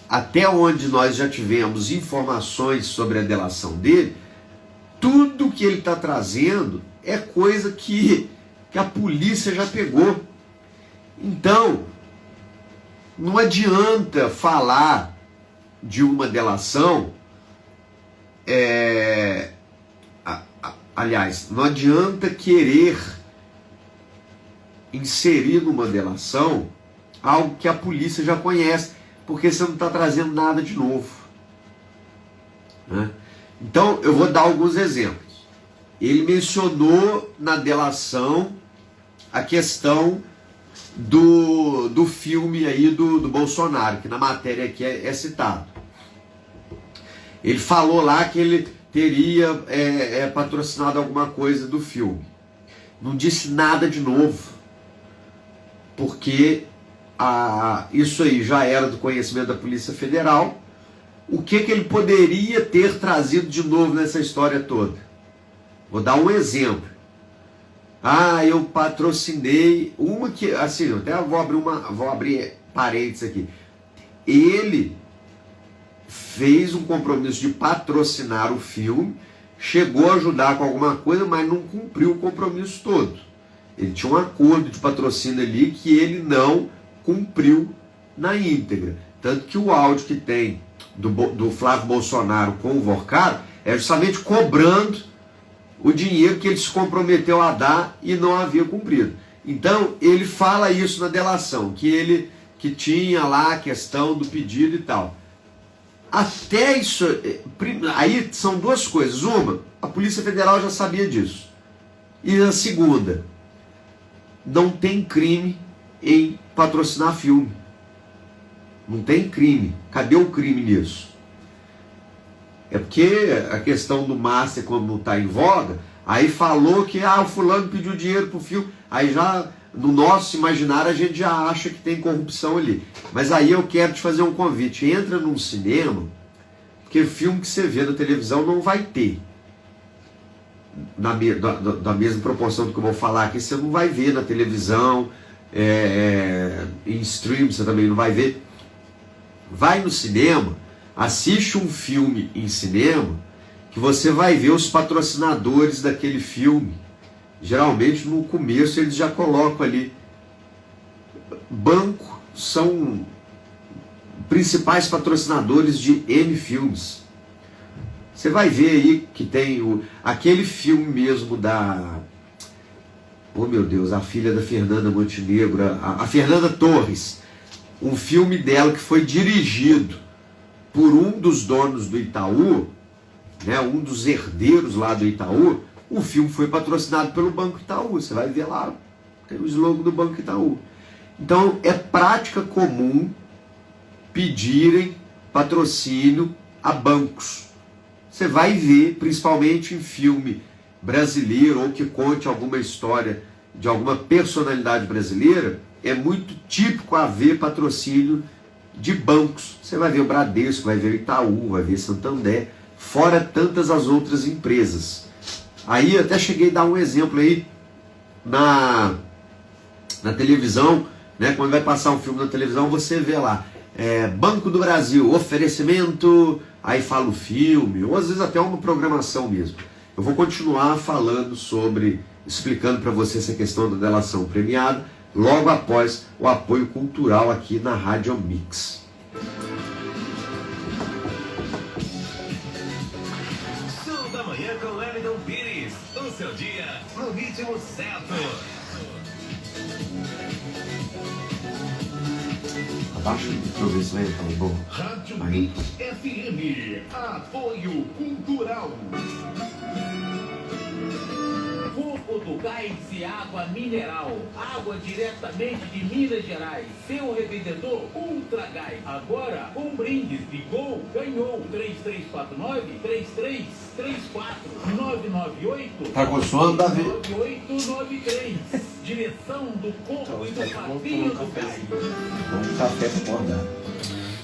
até onde nós já tivemos informações sobre a delação dele, tudo que ele está trazendo é coisa que a polícia já pegou. Então, não adianta falar de uma delação, aliás, não adianta querer inserir numa delação algo que a polícia já conhece, porque você não está trazendo nada de novo, né? Então, eu vou dar alguns exemplos. Ele mencionou na delação a questão do filme aí do Bolsonaro, que na matéria aqui é citado. Ele falou lá que ele teria patrocinado alguma coisa do filme. Não disse nada de novo, porque isso aí já era do conhecimento da Polícia Federal. O que ele poderia ter trazido de novo nessa história toda? Vou dar um exemplo. Eu patrocinei uma que, assim, até vou abrir parênteses aqui. Ele fez um compromisso de patrocinar o filme, chegou a ajudar com alguma coisa, mas não cumpriu o compromisso todo. Ele tinha um acordo de patrocínio ali que ele não cumpriu na íntegra. Tanto que o áudio que tem do Flávio Bolsonaro com o Morcaro é justamente cobrando o dinheiro que ele se comprometeu a dar e não havia cumprido. Então, ele fala isso na delação, que tinha lá a questão do pedido e tal. Até isso, aí são duas coisas. Uma, a Polícia Federal já sabia disso. E a segunda, não tem crime em patrocinar filme. Não tem crime. Cadê o crime nisso? É porque a questão do Master, como não está em voga, aí falou que o fulano pediu dinheiro pro filme, aí já no nosso imaginário a gente já acha que tem corrupção ali. Mas aí eu quero te fazer um convite. Entra num cinema, porque filme que você vê na televisão não vai ter. Da mesma proporção do que eu vou falar aqui, você não vai ver na televisão, em stream você também não vai ver. Vai no cinema, assiste um filme em cinema, que você vai ver os patrocinadores daquele filme. Geralmente no começo eles já colocam ali. Banco são principais patrocinadores de M filmes. Você vai ver aí que tem aquele filme mesmo da... Oh meu Deus, a filha da Fernanda Montenegro, a Fernanda Torres. Um filme dela que foi dirigido por um dos donos do Itaú, né, um dos herdeiros lá do Itaú. O filme foi patrocinado pelo Banco Itaú. Você vai ver lá, tem o slogan do Banco Itaú. Então, é prática comum pedirem patrocínio a bancos. Você vai ver, principalmente em filme brasileiro ou que conte alguma história de alguma personalidade brasileira, é muito típico haver patrocínio de bancos. Você vai ver o Bradesco, vai ver o Itaú, vai ver Santander, fora tantas as outras empresas. Aí até cheguei a dar um exemplo aí na televisão, né? Quando vai passar um filme na televisão, você vê lá Banco do Brasil, oferecimento, aí fala o filme, ou às vezes até uma programação mesmo. Eu vou continuar falando explicando para você essa questão da delação premiada, logo após o apoio cultural aqui na Rádio Mix. Show da manhã com Wellington Pires. O seu dia no ritmo certo. Abaixa para eu ver se vai entrar bom. Rádio Mix FM, apoio cultural. Fogo do Gás e Água Mineral. Água diretamente de Minas Gerais. Seu revendedor Ultra Gás. Agora, um brinde. Ligou, ganhou. 3349-3334. 998. Tá com sono, Davi? 9893. Direção do Corpo e do Papinho do Gás. Um café para acordar.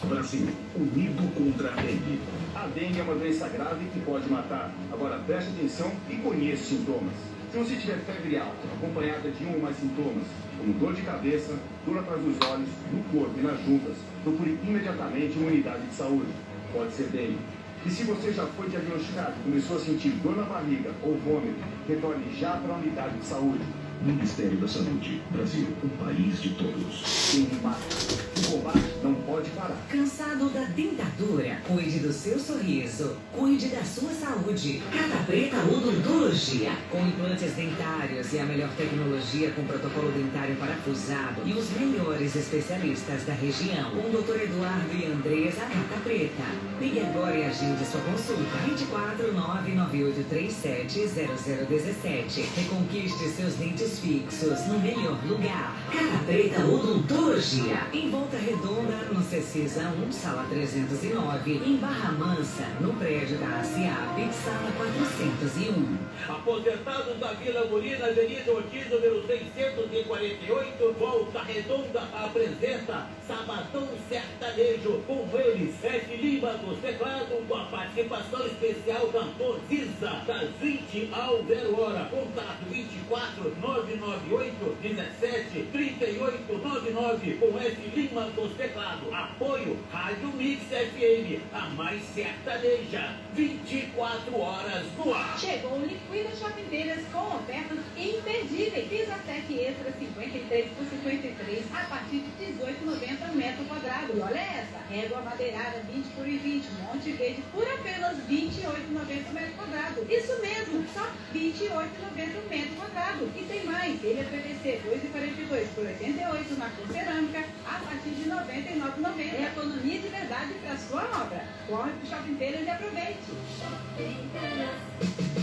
Brasil, unido contra a dengue. A dengue é uma doença grave que pode matar. Agora preste atenção e conheça os sintomas. Se você tiver febre alta, acompanhada de um ou mais sintomas, como dor de cabeça, dor atrás dos olhos, no corpo e nas juntas, procure imediatamente uma unidade de saúde. Pode ser dengue. E se você já foi diagnosticado e começou a sentir dor na barriga ou vômito, retorne já para a unidade de saúde. Ministério da Saúde. Brasil, um país de todos. Tem impacto. O combate não pode parar. Cansado da dentadura? Cuide do seu sorriso. Cuide da sua saúde. Cata Preta Odontologia. Com implantes dentários e a melhor tecnologia com protocolo dentário parafusado e os melhores especialistas da região. Com o Dr. Eduardo e Andresa Cata Preta. Ligue agora e agende sua consulta. 24998370017. Reconquiste seus dentes fixos no melhor lugar. Cata Preta Odontologia. Em Volta Redonda, no Cecisa 1, sala 309. Em Barra Mansa, no prédio da ASEAP, sala 401. Aposentados da Vila Molina, Avenida Ortiz, número 648, Volta Redonda apresenta Sabadão Sertanejo, com ele, F. Lima do teclado, com a participação especial cantor Ziza, das 20 ao 0 hora. Contato 24 998 17 38 99, com F. Lima dos teclado. Apoio Rádio Mix FM, a mais sertaneja, 24 horas no ar. Chegou o Liquida Shopping Feiras com ofertas imperdíveis. Pisatec Extra 53 por 53 a partir de 18,90 metro quadrado. E olha essa, régua madeirada 20 por 20, Monte Verde por apenas 28,90 metro quadrado. Isso mesmo, só 28,90 metro quadrado. E tem mais, telha PVC 2,42 por 88 na cor cerâmica a partir de 99,90. Economia de verdade para sua obra. Corre pro Shopping Feiras e aproveite.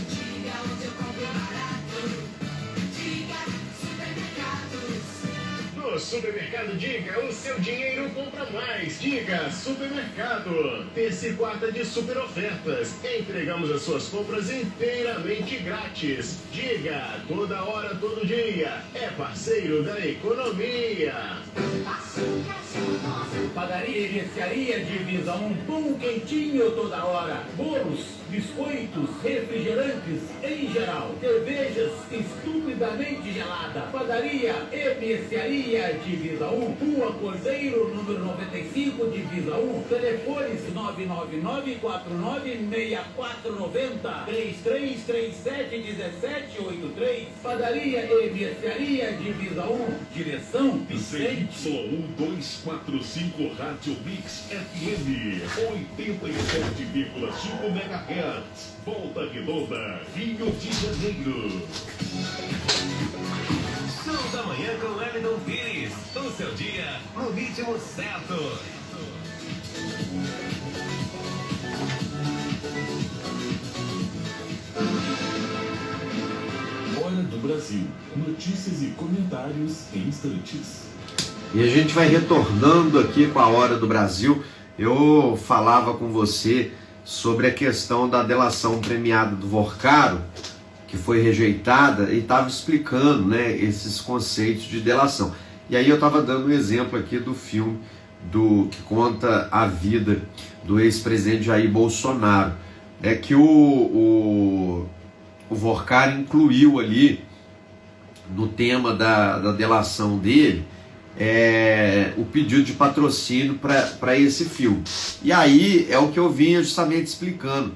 Diga onde eu compro barato. Diga Supermercados. No Supermercado Diga, o seu dinheiro compra mais. Diga Supermercado. Terça e quarta de super ofertas. Entregamos as suas compras inteiramente grátis. Diga, toda hora, todo dia. É parceiro da economia. Padaria e mercearia Divisa 1, pão quentinho toda hora. Bolos, biscoitos, refrigerantes em geral. Cervejas estupidamente gelada. Padaria e mercearia Divisa 1, Rua Cordeiro, número 95, Divisa 1. Telefones 999496490 33371783. Padaria e mercearia Divisa 1. Direção Vicente. ZY1245 Rádio Mix FM 87,5 MHz. Volta Redonda, Rio de Janeiro. Show da manhã com Wellington Pires. O seu dia no ritmo certo. Hora do Brasil. Notícias e comentários em instantes. E a gente vai retornando aqui com a Hora do Brasil. Eu falava com você sobre a questão da delação premiada do Vorcaro, que foi rejeitada, e estava explicando, né, esses conceitos de delação. E aí eu estava dando um exemplo aqui do filme que conta a vida do ex-presidente Jair Bolsonaro. É que o Vorcaro incluiu ali no tema da delação dele o pedido de patrocínio para esse filme. E aí é o que eu vinha justamente explicando.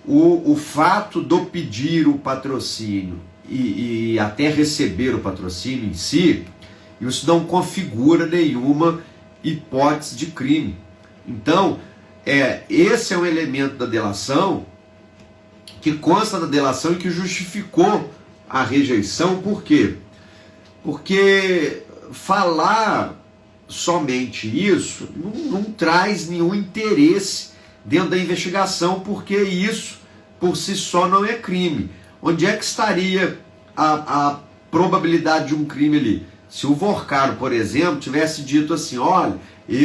O fato de pedir o patrocínio e até receber o patrocínio em si, isso não configura nenhuma hipótese de crime. Então, esse é um elemento da delação que consta da delação e que justificou a rejeição. Por quê? Porque falar somente isso não traz nenhum interesse dentro da investigação, porque isso por si só não é crime. Onde é que estaria a probabilidade de um crime ali? Se o Vorcaro, por exemplo, tivesse dito assim: olha,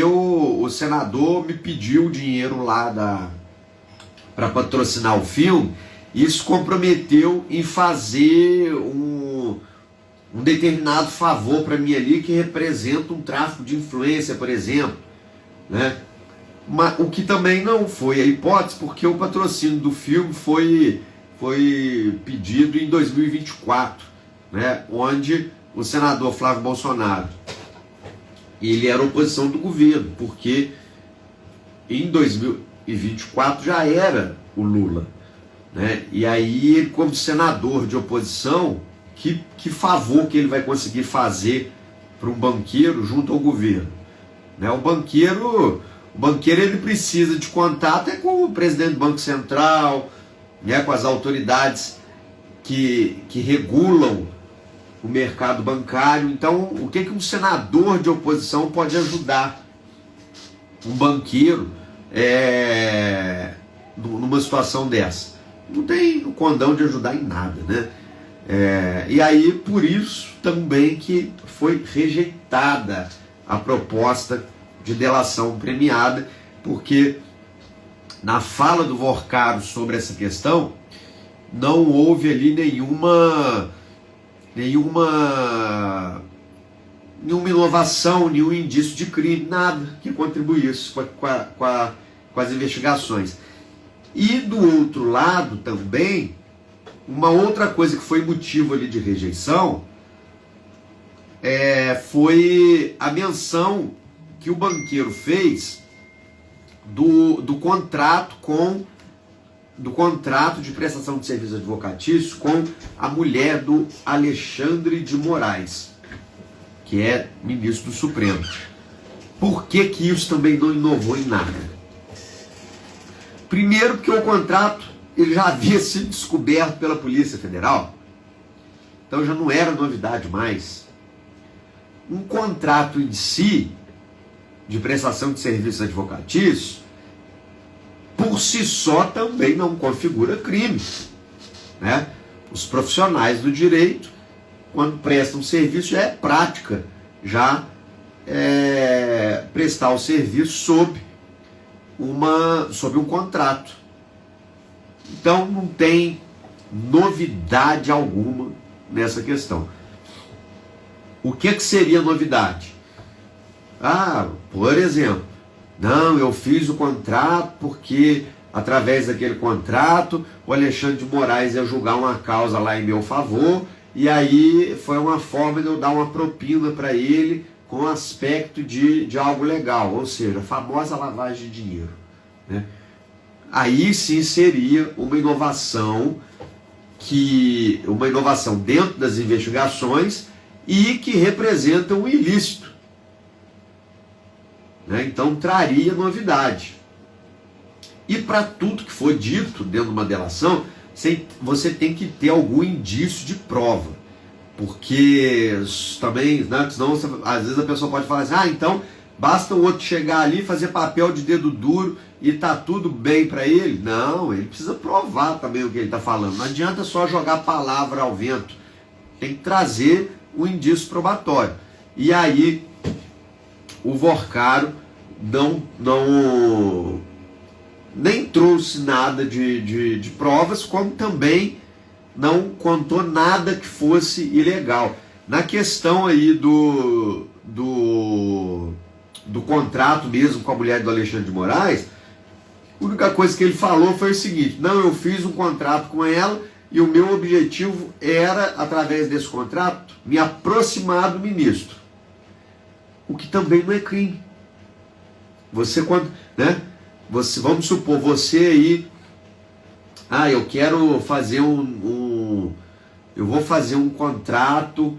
o senador me pediu dinheiro lá para patrocinar o filme, isso comprometeu em fazer um determinado favor para mim ali, que representa um tráfico de influência, por exemplo, né? Mas, o que também não foi a hipótese, porque o patrocínio do filme foi pedido em 2024, né? Onde o senador Flávio Bolsonaro, ele era oposição do governo, porque em 2024 já era o Lula, né? E aí ele, como senador de oposição, que favor que ele vai conseguir fazer para um banqueiro junto ao governo, né? O banqueiro ele precisa de contato com o presidente do Banco Central, né, com as autoridades que regulam o mercado bancário. Então, o que um senador de oposição pode ajudar um banqueiro numa situação dessa? Não tem o condão de ajudar em nada, né? E aí, por isso também que foi rejeitada a proposta de delação premiada, porque na fala do Vorcaro sobre essa questão não houve ali nenhuma inovação, nenhum indício de crime, nada que contribuísse com as investigações. E do outro lado também, uma outra coisa que foi motivo ali de rejeição foi a menção que o banqueiro fez do contrato de prestação de serviços advocatícios com a mulher do Alexandre de Moraes, que é ministro do Supremo. Por que isso também não inovou em nada? Primeiro, porque o contrato ele já havia sido descoberto pela Polícia Federal, então já não era novidade mais. Um contrato em si, de prestação de serviços advocatícios, por si só também não configura crime, né? Os profissionais do direito, quando prestam serviço, já é prática, prestar o serviço sob um contrato. Então não tem novidade alguma nessa questão. O que seria novidade? Por exemplo, não, eu fiz o contrato porque através daquele contrato o Alexandre de Moraes ia julgar uma causa lá em meu favor, e aí foi uma forma de eu dar uma propina para ele com aspecto de algo legal, ou seja, a famosa lavagem de dinheiro, né? Aí sim seria uma inovação dentro das investigações e que representa um ilícito, né? Então traria novidade. E para tudo que for dito dentro de uma delação, você tem que ter algum indício de prova, porque também, né, senão às vezes a pessoa pode falar assim: então basta o outro chegar ali, fazer papel de dedo duro e tá tudo bem para ele. Não, ele precisa provar também o que ele está falando. Não adianta só jogar palavra ao vento, tem que trazer um indício probatório. E aí o Vorcaro nem trouxe nada de provas, como também não contou nada que fosse ilegal. Na questão aí do contrato mesmo com a mulher do Alexandre de Moraes, a única coisa que ele falou foi o seguinte: não, eu fiz um contrato com ela e o meu objetivo era, através desse contrato, me aproximar do ministro. o que também não é crime. Você quando, né? Vamos supor, você aí, eu quero fazer eu vou fazer um contrato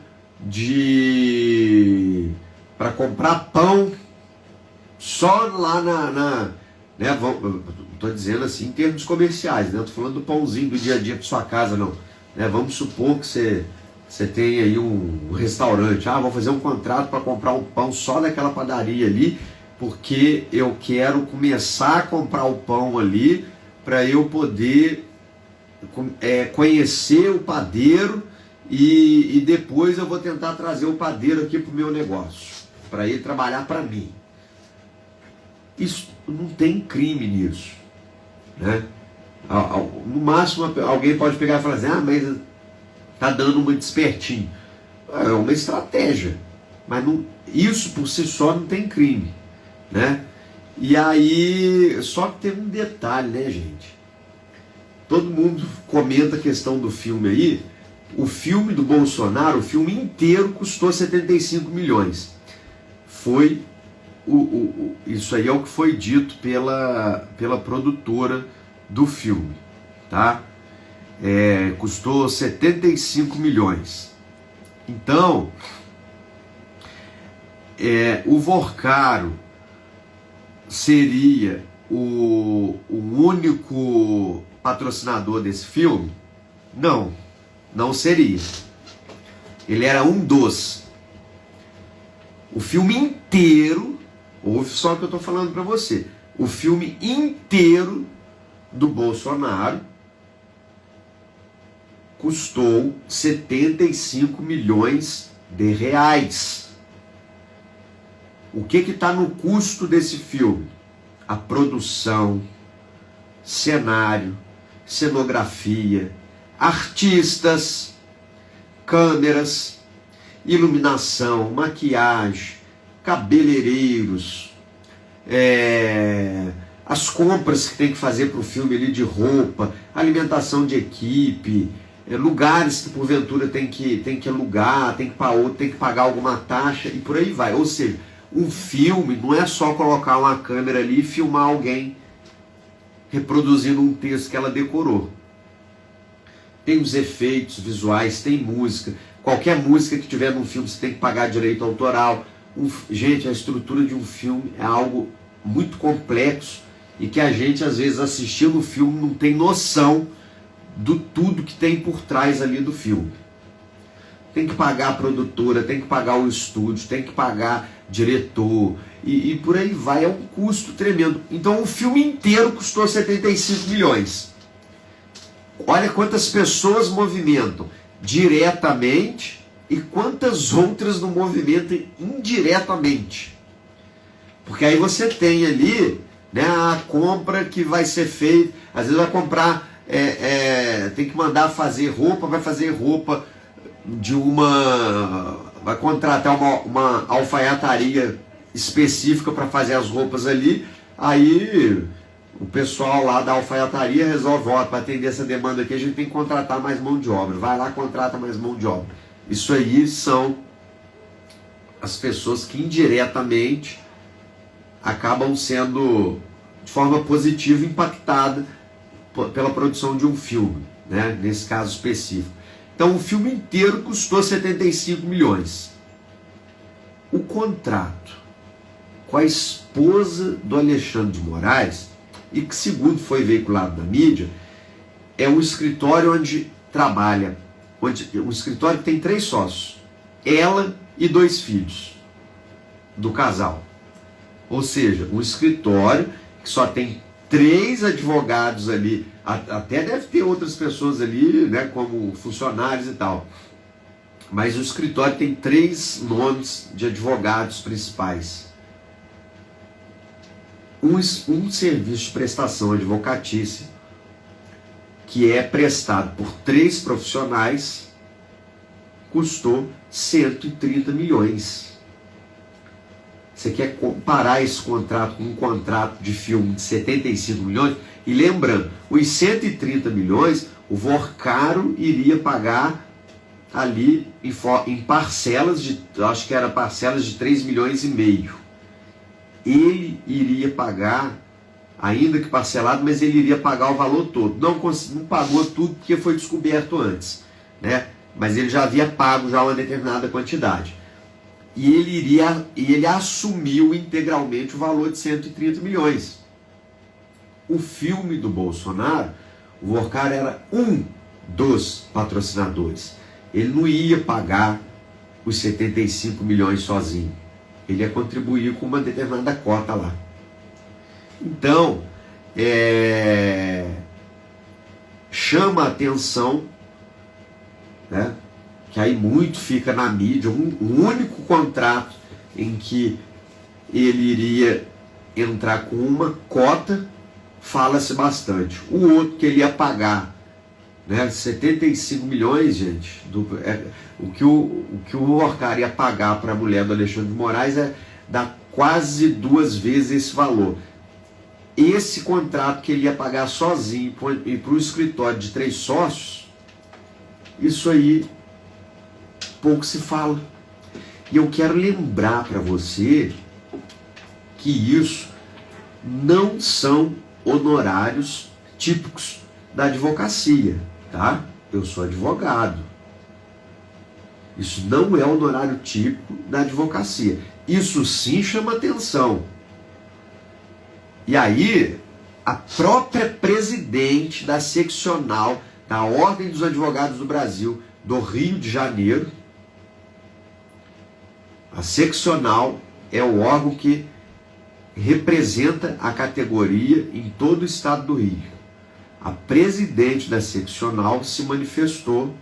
para comprar pão só lá né? Estou dizendo assim em termos comerciais, né? Estou falando do pãozinho do dia a dia para sua casa, não. Né? Vamos supor que você tem aí um restaurante. Vou fazer um contrato para comprar um pão só daquela padaria ali, porque eu quero começar a comprar o pão ali para eu poder conhecer o padeiro e depois eu vou tentar trazer o padeiro aqui para o meu negócio, para ele trabalhar para mim. Isso não tem crime nisso, né? No máximo alguém pode pegar e falar assim, mas tá dando muito espertinho. É uma estratégia, mas isso por si só não tem crime, né? E aí, só que tem um detalhe, né, gente? Todo mundo comenta a questão do filme aí. O filme do Bolsonaro, o filme inteiro custou 75 milhões. Foi isso aí é o que foi dito pela produtora do filme, tá? Custou 75 milhões. Então, o Vorcaro seria o único patrocinador desse filme? Não seria. Ele era um dos. O filme inteiro, ouve só o que eu estou falando para você, o filme inteiro do Bolsonaro custou 75 milhões de reais. O que está no custo desse filme? A produção, cenário, cenografia, artistas, câmeras, iluminação, maquiagem, cabeleireiros, as compras que tem que fazer para o filme ali de roupa, alimentação de equipe, lugares que porventura tem que alugar, tem que pagar alguma taxa e por aí vai. Ou seja, um filme não é só colocar uma câmera ali e filmar alguém reproduzindo um texto que ela decorou. Tem os efeitos visuais, tem música. Qualquer música que tiver num filme você tem que pagar direito autoral. Gente, a estrutura de um filme é algo muito complexo e que a gente, às vezes, assistindo o filme, não tem noção do tudo que tem por trás ali do filme. Tem que pagar a produtora, tem que pagar o estúdio, tem que pagar diretor e por aí vai. É um custo tremendo. Então o filme inteiro custou 75 milhões. Olha quantas pessoas movimentam diretamente e quantas outras não movimentam indiretamente. Porque aí você tem ali, né, a compra que vai ser feita. Às vezes vai comprar, tem que mandar fazer roupa, vai fazer roupa vai contratar uma alfaiataria específica para fazer as roupas ali. Aí o pessoal lá da alfaiataria resolve, para atender essa demanda aqui a gente tem que contratar mais mão de obra. Vai lá, contrata mais mão de obra. Isso aí são as pessoas que indiretamente acabam sendo de forma positiva impactadas pela produção de um filme, né? Nesse caso específico. Então o filme inteiro custou 75 milhões. O contrato com a esposa do Alexandre de Moraes, e que segundo foi veiculado na mídia, é um escritório onde trabalha, um escritório que tem 3 sócios, ela e 2 filhos do casal. Ou seja, um escritório que só tem 3 advogados ali, até deve ter outras pessoas ali, né, como funcionários e tal. Mas o escritório tem 3 nomes de advogados principais. Um serviço de prestação advocatícia que é prestado por 3 profissionais custou 130 milhões. Você quer comparar esse contrato com um contrato de filme de 75 milhões? E lembrando, os 130 milhões, o Vorcaro iria pagar ali em parcelas de, acho que era parcelas de 3,5 milhões. Ele iria pagar, ainda que parcelado, mas ele iria pagar o valor todo. Não pagou tudo porque foi descoberto antes, né? Mas ele já havia pago já uma determinada quantidade. E ele assumiu integralmente o valor de 130 milhões. O filme do Bolsonaro, o Worcar era um dos patrocinadores. Ele não ia pagar os 75 milhões sozinho. Ele ia contribuir com uma determinada cota lá. Então, chama a atenção, né, que aí muito fica na mídia, um único contrato em que ele iria entrar com uma cota, fala-se bastante. O outro que ele ia pagar, né, 75 milhões, gente, o que o Worcar ia pagar para a mulher do Alexandre de Moraes dá quase 2 vezes esse valor. Esse contrato que ele ia pagar sozinho e para o escritório de 3 sócios, isso aí pouco se fala. E eu quero lembrar para você que isso não são honorários típicos da advocacia, tá? Eu sou advogado. Isso não é honorário típico da advocacia. Isso sim chama atenção. E aí, a própria presidente da seccional da Ordem dos Advogados do Brasil, do Rio de Janeiro, a seccional é o órgão que representa a categoria em todo o estado do Rio. A presidente da seccional se manifestou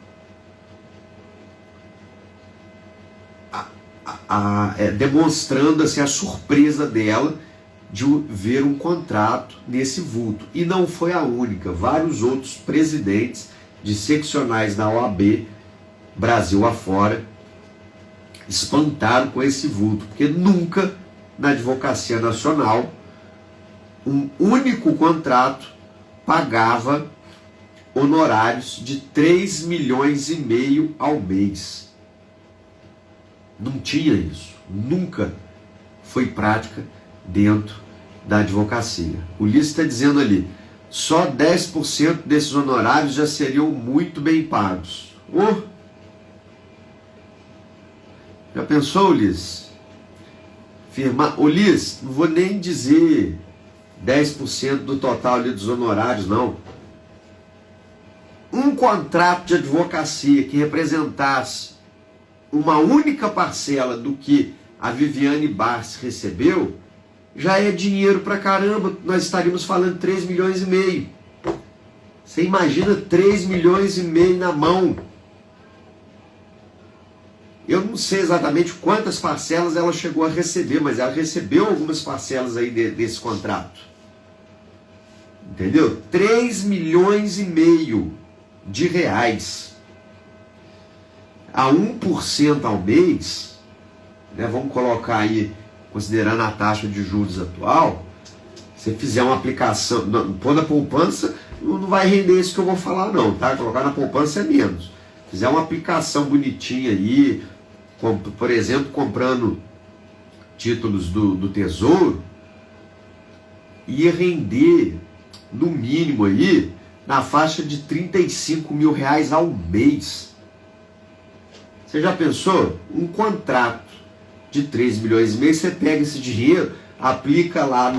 demonstrando assim, a surpresa dela de ver um contrato nesse vulto. E não foi a única. Vários outros presidentes de seccionais da OAB, Brasil afora, espantaram com esse vulto, porque nunca na Advocacia Nacional um único contrato pagava honorários de 3,5 milhões ao mês. Não tinha isso. Nunca foi prática dentro da advocacia. O Ulisses está dizendo ali, só 10% desses honorários já seriam muito bem pagos. Já pensou, Ulisses? Ulisses, não vou nem dizer 10% do total ali dos honorários, não. Um contrato de advocacia que representasse uma única parcela do que a Viviane Barsi recebeu, já é dinheiro pra caramba. Nós estaríamos falando 3,5 milhões. Você imagina 3,5 milhões na mão. Eu não sei exatamente quantas parcelas ela chegou a receber, mas ela recebeu algumas parcelas aí desse contrato. Entendeu? 3,5 milhões de reais. A 1% ao mês, né, vamos colocar aí, considerando a taxa de juros atual, se fizer uma aplicação, pôr na poupança, não vai render isso que eu vou falar não, tá? Colocar na poupança é menos. Fizer uma aplicação bonitinha aí, por exemplo, comprando títulos do Tesouro, ia render, no mínimo aí, na faixa de 35 mil reais ao mês. Você já pensou? Um contrato de 3 milhões e meio, você pega esse dinheiro, aplica lá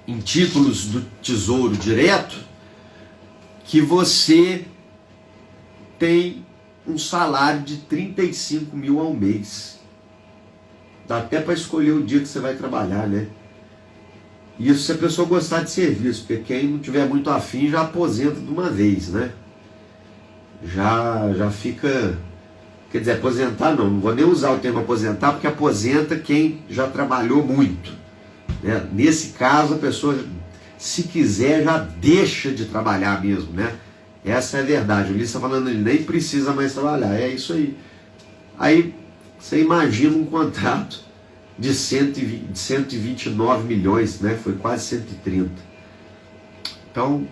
em títulos do Tesouro Direto, que você tem um salário de 35 mil ao mês. Dá até para escolher o dia que você vai trabalhar, né? Isso se a pessoa gostar de serviço, porque quem não tiver muito afim já aposenta de uma vez, né? Já fica... Quer dizer, aposentar não vou nem usar o termo aposentar, porque aposenta quem já trabalhou muito, né? Nesse caso, a pessoa, se quiser, já deixa de trabalhar mesmo, né? Essa é a verdade. O Ulisses está falando, ele nem precisa mais trabalhar, é isso aí. Aí, você imagina um contrato de 129 milhões, né? Foi quase 130. Então,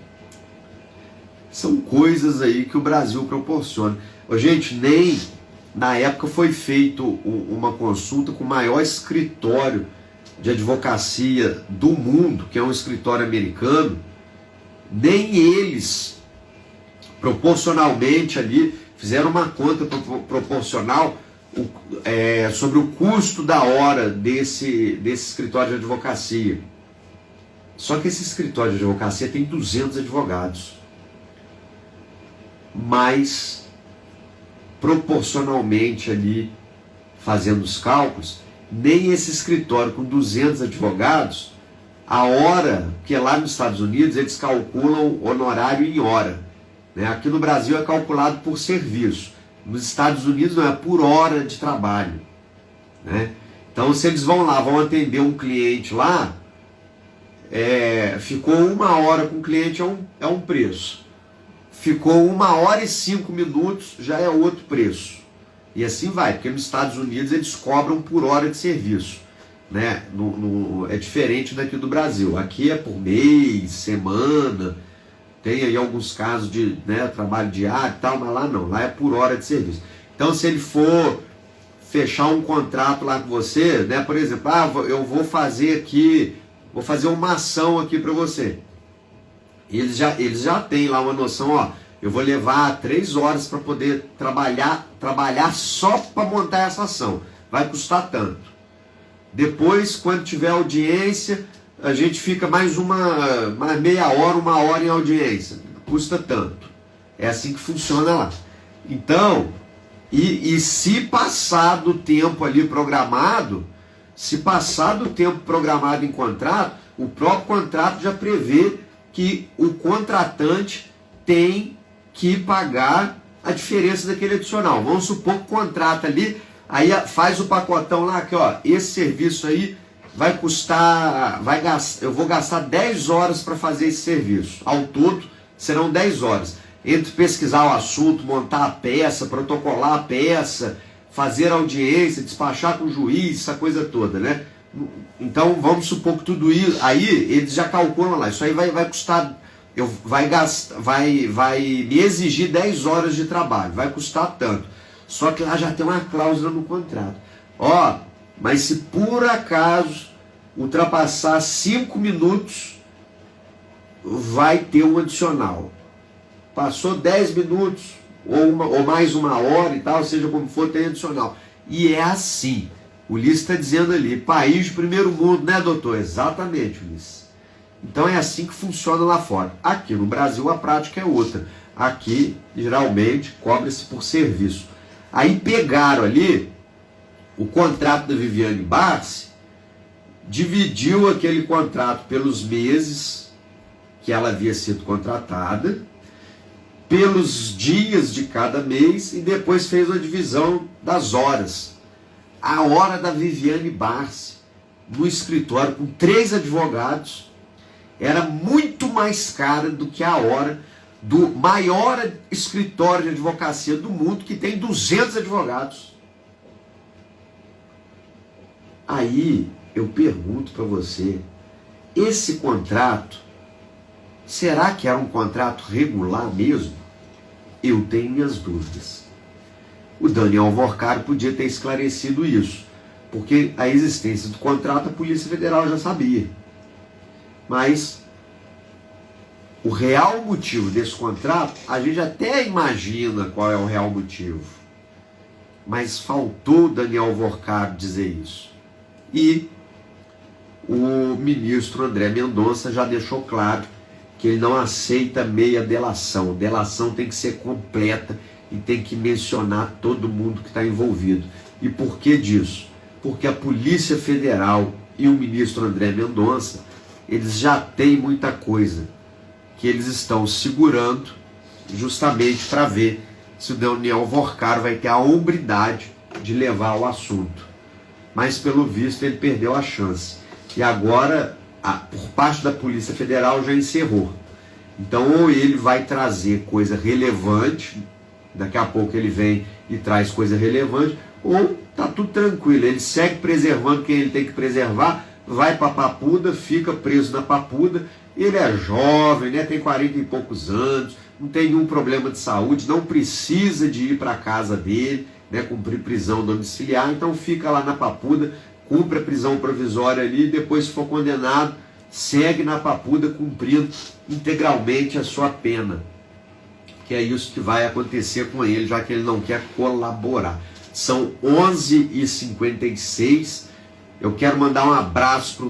São coisas aí que o Brasil proporciona. Gente, nem na época foi feito uma consulta com o maior escritório de advocacia do mundo, que é um escritório americano. Nem eles, proporcionalmente ali, fizeram uma conta proporcional sobre o custo da hora desse escritório de advocacia. Só que esse escritório de advocacia tem 200 advogados. Mas, proporcionalmente ali, fazendo os cálculos, nem esse escritório com 200 advogados, a hora, que lá nos Estados Unidos eles calculam honorário em hora. Né? Aqui no Brasil é calculado por serviço. Nos Estados Unidos não, é por hora de trabalho. Né? Então, se eles vão lá, vão atender um cliente lá, ficou 1 hora com o cliente, é um preço. Ficou 1 hora e 5 minutos, já é outro preço. E assim vai, porque nos Estados Unidos eles cobram por hora de serviço. Né? É diferente daqui do Brasil. Aqui é por mês, semana, tem aí alguns casos de trabalho diário e tal, mas lá não, lá é por hora de serviço. Então, se ele for fechar um contrato lá com você, né, por exemplo, eu vou fazer uma ação aqui para você. Eles já têm lá uma noção, eu vou levar 3 horas para poder trabalhar só para montar essa ação. Vai custar tanto. Depois, quando tiver audiência, a gente fica mais meia hora, 1 hora em audiência. Custa tanto. É assim que funciona lá. Então, e se passar do tempo ali programado, em contrato, o próprio contrato já prevê que o contratante tem que pagar a diferença daquele adicional. Vamos supor que contrata ali, aí faz o pacotão lá, que esse serviço aí vai custar, eu vou gastar 10 horas para fazer esse serviço. Ao todo serão 10 horas. Entre pesquisar o assunto, montar a peça, protocolar a peça, fazer audiência, despachar com o juiz, essa coisa toda, né? Então vamos supor que tudo isso, aí eles já calculam lá, isso aí vai custar, vai me exigir 10 horas de trabalho, vai custar tanto. Só que lá já tem uma cláusula no contrato. Mas se por acaso ultrapassar 5 minutos, vai ter um adicional. Passou 10 minutos, ou mais 1 hora e tal, seja como for, tem adicional. E é assim. O Ulisses está dizendo ali, país de primeiro mundo, né, doutor? Exatamente, Ulisses. Então é assim que funciona lá fora. Aqui no Brasil a prática é outra. Aqui, geralmente, cobra-se por serviço. Aí pegaram ali o contrato da Viviane Barsi, dividiu aquele contrato pelos meses que ela havia sido contratada, pelos dias de cada mês e depois fez uma divisão das horas. A hora da Viviane Barsi, no escritório com 3 advogados, era muito mais cara do que a hora do maior escritório de advocacia do mundo, que tem 200 advogados. Aí eu pergunto para você, esse contrato, será que era um contrato regular mesmo? Eu tenho minhas dúvidas. O Daniel Vorcaro podia ter esclarecido isso, porque a existência do contrato a Polícia Federal já sabia. Mas o real motivo desse contrato, a gente até imagina qual é o real motivo. Mas faltou o Daniel Vorcaro dizer isso. E o ministro André Mendonça já deixou claro que ele não aceita meia delação. Delação tem que ser completa e tem que mencionar todo mundo que está envolvido. E por que disso? Porque a Polícia Federal e o ministro André Mendonça, eles já têm muita coisa que eles estão segurando justamente para ver se o Daniel Vorcaro vai ter a hombridade de levar o assunto. Mas pelo visto ele perdeu a chance. E agora, por parte da Polícia Federal, já encerrou. Então ou ele vai trazer coisa relevante, daqui a pouco ele vem e traz coisa relevante, ou tá tudo tranquilo, ele segue preservando quem ele tem que preservar, vai para a Papuda, fica preso na Papuda, ele é jovem, né, tem 40 e poucos anos, não tem nenhum problema de saúde, não precisa de ir para a casa dele, né, cumprir prisão domiciliar, então fica lá na Papuda, cumpre a prisão provisória ali, depois se for condenado, segue na Papuda cumprindo integralmente a sua pena, que é isso que vai acontecer com ele, já que ele não quer colaborar. São 11h56, eu quero mandar um abraço para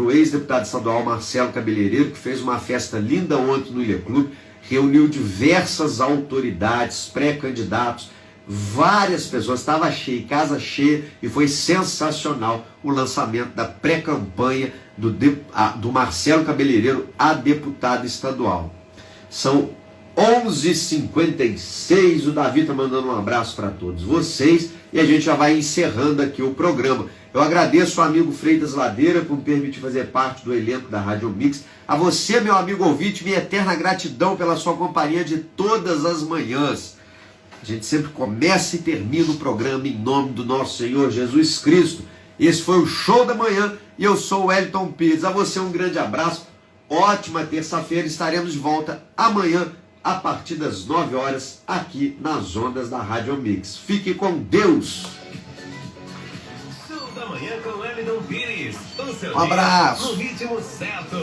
o ex-deputado estadual Marcelo Cabeleireiro, que fez uma festa linda ontem no Ilha Clube, reuniu diversas autoridades, pré-candidatos, várias pessoas, estava cheio, casa cheia, e foi sensacional o lançamento da pré-campanha do Marcelo Cabeleireiro a deputado estadual. São 11h56, o Davi está mandando um abraço para todos vocês, e a gente já vai encerrando aqui o programa. Eu agradeço ao amigo Freitas Ladeira por me permitir fazer parte do elenco da Rádio Mix. A você, meu amigo ouvinte, minha eterna gratidão pela sua companhia de todas as manhãs. A gente sempre começa e termina o programa em nome do nosso Senhor Jesus Cristo. Esse foi o Show da Manhã e eu sou o Wellington Pires. A você um grande abraço, ótima terça-feira, estaremos de volta amanhã a partir das 9 horas aqui nas ondas da Rádio Mix. Fique com Deus! Show da Manhã com Wellington Pires. O seu Um abraço! dia no ritmo certo.